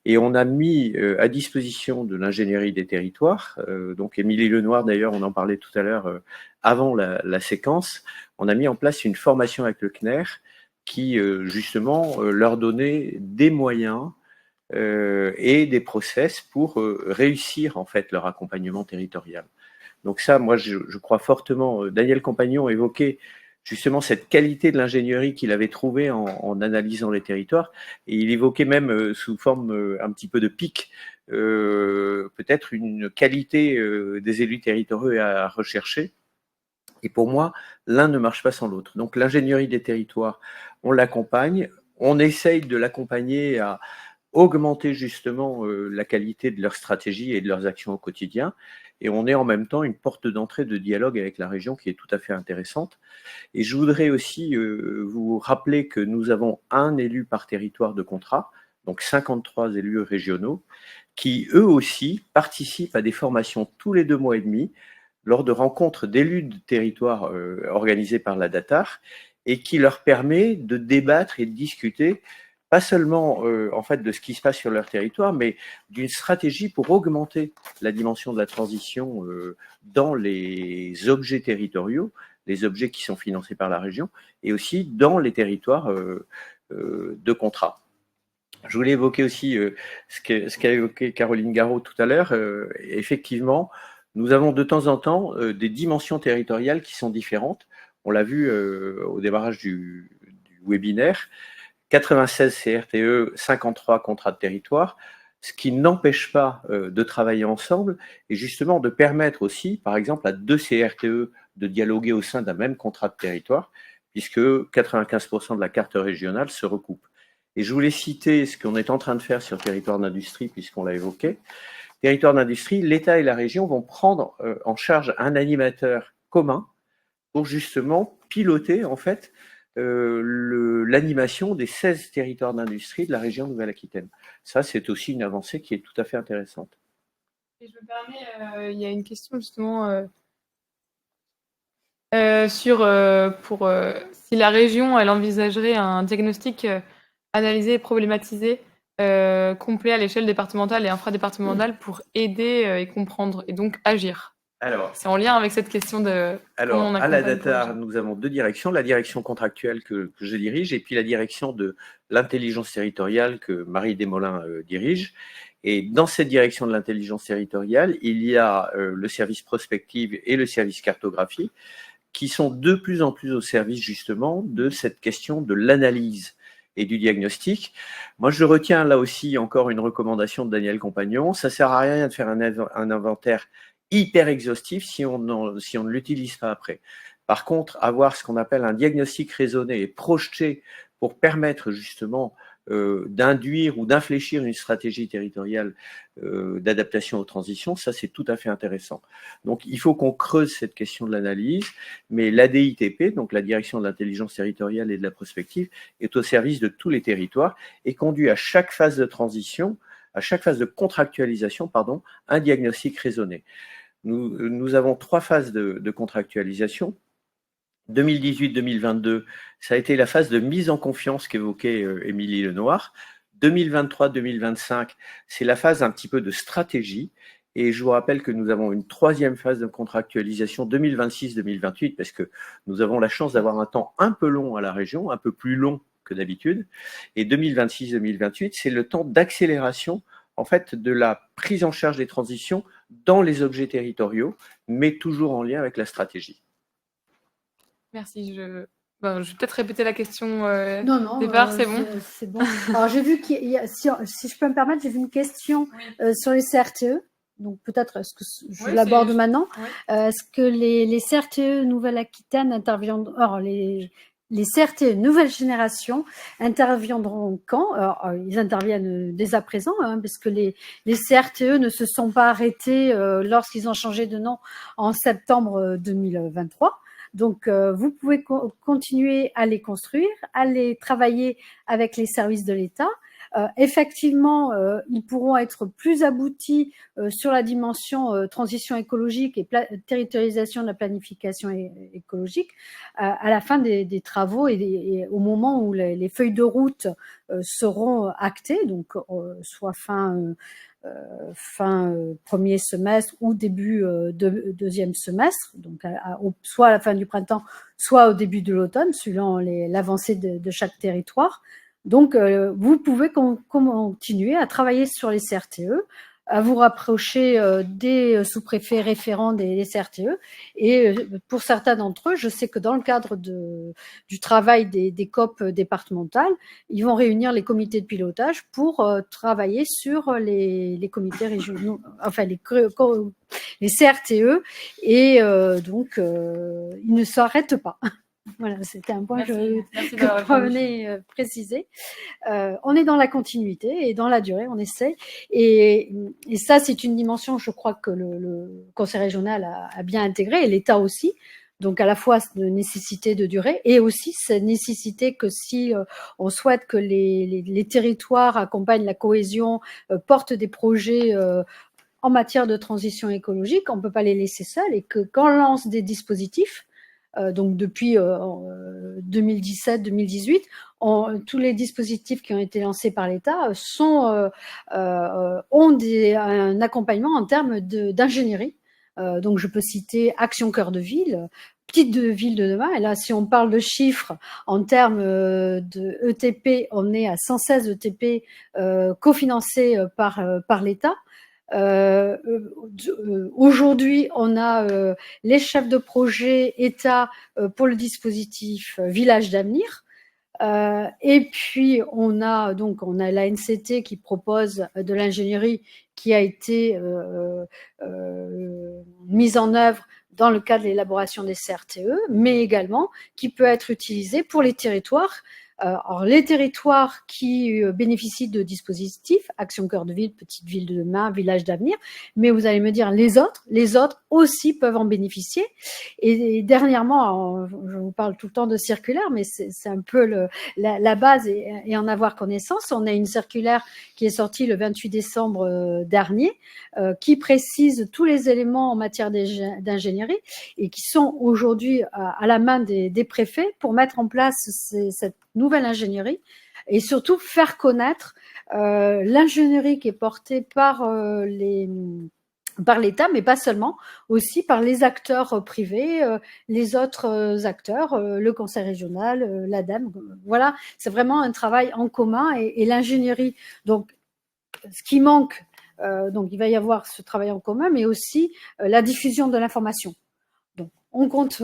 Et on a mis à disposition de l'ingénierie des territoires, donc Émilie Lenoir d'ailleurs, on en parlait tout à l'heure avant la séquence, on a mis en place une formation avec le CNER qui justement leur donnait des moyens et des process pour réussir en fait leur accompagnement territorial. Donc ça, moi je crois fortement, Daniel Compagnon évoquait justement cette qualité de l'ingénierie qu'il avait trouvée en analysant les territoires, et il évoquait même sous forme un petit peu de pic, peut-être une qualité des élus territoriaux à rechercher. Et pour moi, l'un ne marche pas sans l'autre. Donc l'ingénierie des territoires, on l'accompagne, on essaye de l'accompagner à augmenter justement la qualité de leur stratégie et de leurs actions au quotidien. Et on est en même temps une porte d'entrée de dialogue avec la région qui est tout à fait intéressante. Et je voudrais aussi vous rappeler que nous avons un élu par territoire de contrat, donc 53 élus régionaux, qui eux aussi participent à des formations tous les 2 mois et demi lors de rencontres d'élus de territoire organisées par la DATAR et qui leur permet de débattre et de discuter pas seulement en fait de ce qui se passe sur leur territoire, mais d'une stratégie pour augmenter la dimension de la transition dans les objets territoriaux, les objets qui sont financés par la région, et aussi dans les territoires de contrat. Je voulais évoquer aussi ce qu'a évoqué Caroline Garot tout à l'heure. Effectivement, nous avons de temps en temps des dimensions territoriales qui sont différentes. On l'a vu au démarrage du webinaire. 96 CRTE, 53 contrats de territoire, ce qui n'empêche pas de travailler ensemble et justement de permettre aussi, par exemple, à 2 CRTE de dialoguer au sein d'un même contrat de territoire, puisque 95% de la carte régionale se recoupe. Et je voulais citer ce qu'on est en train de faire sur le territoire d'industrie, puisqu'on l'a évoqué. Territoire d'industrie, l'État et la région vont prendre en charge un animateur commun pour justement piloter, en fait, l'animation des 16 territoires d'industrie de la région Nouvelle-Aquitaine. Ça, c'est aussi une avancée qui est tout à fait intéressante. Et je me permets, il y a une question justement pour si la région, elle envisagerait un diagnostic analysé et problématisé complet à l'échelle départementale et infradépartementale pour aider et comprendre et donc agir. Alors, c'est en lien avec cette question de... Alors, à la DATAR, nous avons 2 directions, la direction contractuelle que je dirige et puis la direction de l'intelligence territoriale que Marie Desmoulins dirige. Et dans cette direction de l'intelligence territoriale, il y a le service prospective et le service cartographie qui sont de plus en plus au service justement de cette question de l'analyse et du diagnostic. Moi, je retiens là aussi encore une recommandation de Daniel Compagnon. Ça sert à rien de faire un inventaire hyper exhaustif si on ne l'utilise pas après. Par contre, avoir ce qu'on appelle un diagnostic raisonné et projeté pour permettre justement d'induire ou d'infléchir une stratégie territoriale d'adaptation aux transitions, ça c'est tout à fait intéressant. Donc il faut qu'on creuse cette question de l'analyse, mais l'ADITP, donc la direction de l'intelligence territoriale et de la prospective, est au service de tous les territoires et conduit à chaque phase de transition, à chaque phase de contractualisation, pardon, un diagnostic raisonné. Nous avons 3 phases de contractualisation. 2018-2022, ça a été la phase de mise en confiance qu'évoquait Émilie Lenoir. 2023-2025, c'est la phase un petit peu de stratégie. Et je vous rappelle que nous avons une 3e phase de contractualisation 2026-2028 parce que nous avons la chance d'avoir un temps un peu long à la région, un peu plus long que d'habitude. Et 2026-2028, c'est le temps d'accélération en fait de la prise en charge des transitions dans les objets territoriaux, mais toujours en lien avec la stratégie. Merci. Je vais peut-être répéter la question non, départ, c'est bon. C'est bon. Alors j'ai vu qu'il y a, si je peux me permettre, j'ai vu une question sur les CRTE. donc peut-être est-ce que je Oui, l'aborde maintenant. oui. Est-ce que les CRTE Nouvelle-Aquitaine interviendront, alors les CRTE nouvelle génération interviendront quand? Alors, ils interviennent dès à présent, hein, parce que les CRTE ne se sont pas arrêtés lorsqu'ils ont changé de nom en septembre 2023. Donc, vous pouvez continuer à les construire, à les travailler avec les services de l'État. Effectivement, ils pourront être plus aboutis sur la dimension transition écologique et territorialisation de la planification écologique à la fin des travaux et au moment où les feuilles de route seront actées, donc soit fin premier semestre ou début deuxième semestre, donc soit à la fin du printemps, soit au début de l'automne, suivant l'avancée de chaque territoire. Donc, vous pouvez continuer à travailler sur les CRTE, à vous rapprocher des sous-préfets référents des CRTE. Et pour certains d'entre eux, je sais que dans le cadre du travail des COP départementales, ils vont réunir les comités de pilotage pour travailler sur les comités régionaux, enfin les CRTE. Et donc, ils ne s'arrêtent pas. Voilà, c'était un point que je venais préciser. On est dans la continuité et dans la durée, on essaie. Et ça, c'est une dimension, je crois, que le Conseil régional a bien intégrée, et l'État aussi. Donc, à la fois de nécessité de durée et aussi cette nécessité que si on souhaite que les territoires accompagnent la cohésion, portent des projets en matière de transition écologique, on ne peut pas les laisser seuls, et que quand on lance des dispositifs, donc depuis 2017-2018, tous les dispositifs qui ont été lancés par l'État ont un accompagnement en termes d'ingénierie. Donc je peux citer Action Cœur de Ville, Petite Ville de demain. Et là, si on parle de chiffres en termes de ETP, on est à 116 ETP cofinancés par l'État. Aujourd'hui, on a les chefs de projet État pour le dispositif Village d'avenir. Et puis, on a l'ANCT qui propose de l'ingénierie qui a été mise en œuvre dans le cadre de l'élaboration des CRTE, mais également qui peut être utilisée pour les territoires. Alors, les territoires qui bénéficient de dispositifs, Action Cœur de Ville, Petite Ville de demain, Village d'avenir, mais vous allez me dire les autres aussi peuvent en bénéficier. Et dernièrement, je vous parle tout le temps de circulaire, mais c'est un peu la base et en avoir connaissance. On a une circulaire qui est sortie le 28 décembre dernier, qui précise tous les éléments en matière d'ingénierie et qui sont aujourd'hui à la main des préfets pour mettre en place cette nouvelle ingénierie et surtout faire connaître l'ingénierie qui est portée par l'État, mais pas seulement, aussi par les acteurs privés, les autres acteurs, le Conseil régional, l'ADEME. Voilà, c'est vraiment un travail en commun et l'ingénierie. Donc, ce qui manque, donc il va y avoir ce travail en commun, mais aussi la diffusion de l'information. Donc, on compte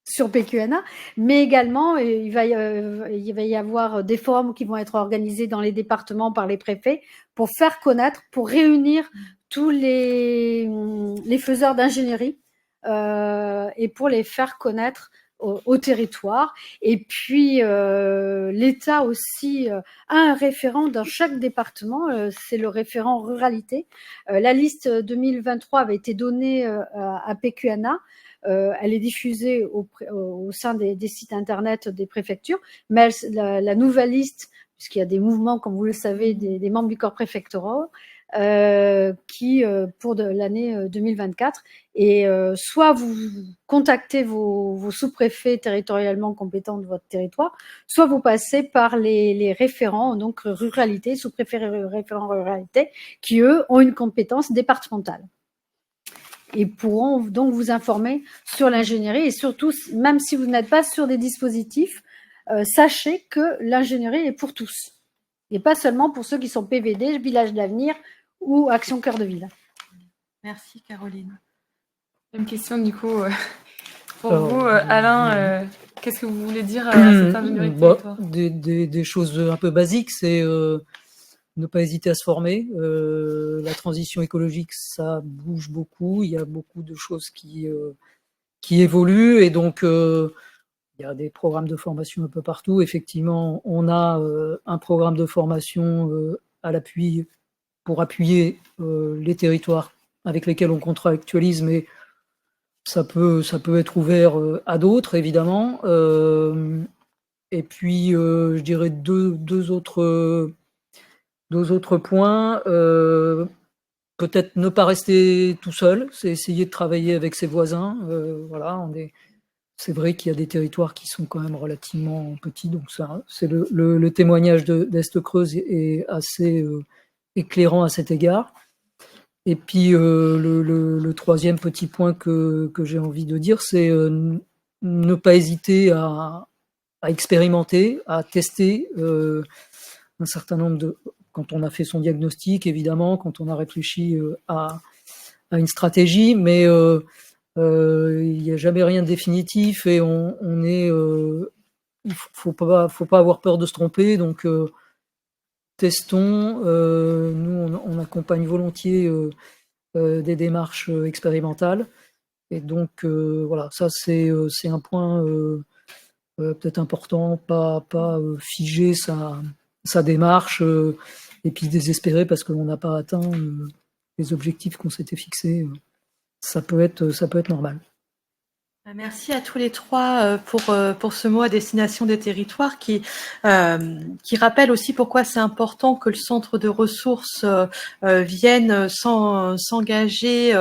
sur PQNA, mais également il va y avoir des forums qui vont être organisés dans les départements par les préfets pour faire connaître, pour réunir tous les faiseurs d'ingénierie et pour les faire connaître au territoire. Et puis l'État aussi a un référent dans chaque département, c'est le référent ruralité. La liste 2023 avait été donnée à PQNA. Elle est diffusée au sein des sites internet des préfectures, mais la nouvelle liste, puisqu'il y a des mouvements, comme vous le savez, des membres du corps préfectoral, qui pour l'année 2024, et soit vous contactez vos sous-préfets territorialement compétents de votre territoire, soit vous passez par les référents, donc ruralité, sous-préfets référents ruralité, qui eux ont une compétence départementale et pourront donc vous informer sur l'ingénierie. Et surtout, même si vous n'êtes pas sur des dispositifs, sachez que l'ingénierie est pour tous et pas seulement pour ceux qui sont PVD, Village d'avenir ou Action Cœur de Ville. Merci Caroline. Une question du coup pour vous, Alain, qu'est-ce que vous voulez dire à cette ingénierie de territoire ? Des choses un peu basiques, c'est ne pas hésiter à se former. La transition écologique, ça bouge beaucoup. Il y a beaucoup de choses qui évoluent et donc il y a des programmes de formation un peu partout. Effectivement, on a un programme de formation à l'appui pour appuyer les territoires avec lesquels on contractualise, mais ça peut être ouvert à d'autres, évidemment. Et puis, je dirais deux autres points. Peut-être ne pas rester tout seul, c'est essayer de travailler avec ses voisins. Voilà, c'est vrai qu'il y a des territoires qui sont quand même relativement petits, donc ça, c'est le témoignage d'Est-Creuse est assez éclairant à cet égard. Et puis le troisième petit point que j'ai envie de dire, c'est ne pas hésiter à expérimenter, à tester un certain nombre de... Quand on a fait son diagnostic, évidemment, quand on a réfléchi à une stratégie, mais il n'y a jamais rien de définitif et on est... il faut pas avoir peur de se tromper, donc testons. Nous, on accompagne volontiers des démarches expérimentales. Et donc, voilà, ça, c'est un point peut-être important, pas figer sa démarche et puis désespérer parce qu'on n'a pas atteint les objectifs qu'on s'était fixés. Ça peut être normal. Merci à tous les trois pour ce mot à destination des territoires qui rappelle aussi pourquoi c'est important que le centre de ressources vienne s'engager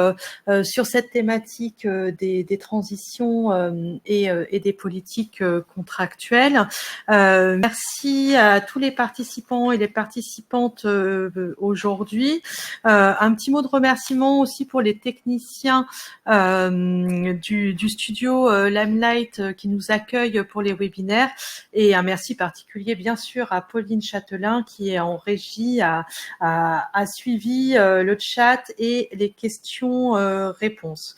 sur cette thématique des transitions et des politiques contractuelles. Merci à tous les participants et les participantes aujourd'hui. Un petit mot de remerciement aussi pour les techniciens du studio Limelight qui nous accueille pour les webinaires et un merci particulier bien sûr à Pauline Châtelain qui est en régie, a suivi le chat et les questions-réponses.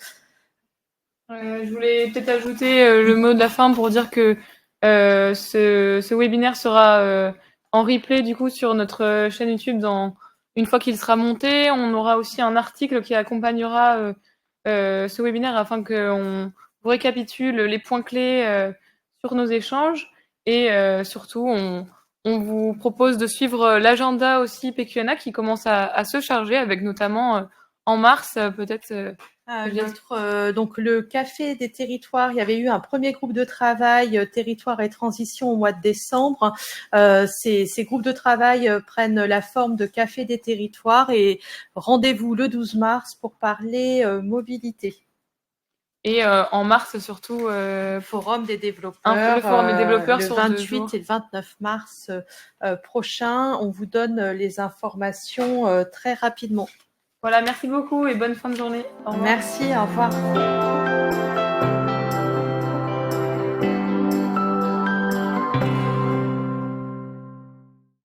Je voulais peut-être ajouter le mot de la fin pour dire que ce webinaire sera en replay du coup sur notre chaîne YouTube une fois qu'il sera monté. On aura aussi un article qui accompagnera ce webinaire afin qu'on vous récapitule les points clés sur nos échanges et surtout on vous propose de suivre l'agenda aussi PQNA qui commence à se charger avec notamment en mars peut-être donc le Café des territoires, il y avait eu un premier groupe de travail territoire et transition au mois de décembre. Ces groupes de travail prennent la forme de Café des territoires et rendez-vous le 12 mars pour parler mobilité. Et en mars, surtout, Forum des développeurs, le Forum des développeurs le sur 28 et le 29 mars prochain. On vous donne les informations très rapidement. Voilà, merci beaucoup et bonne fin de journée. Au revoir. Merci, au revoir.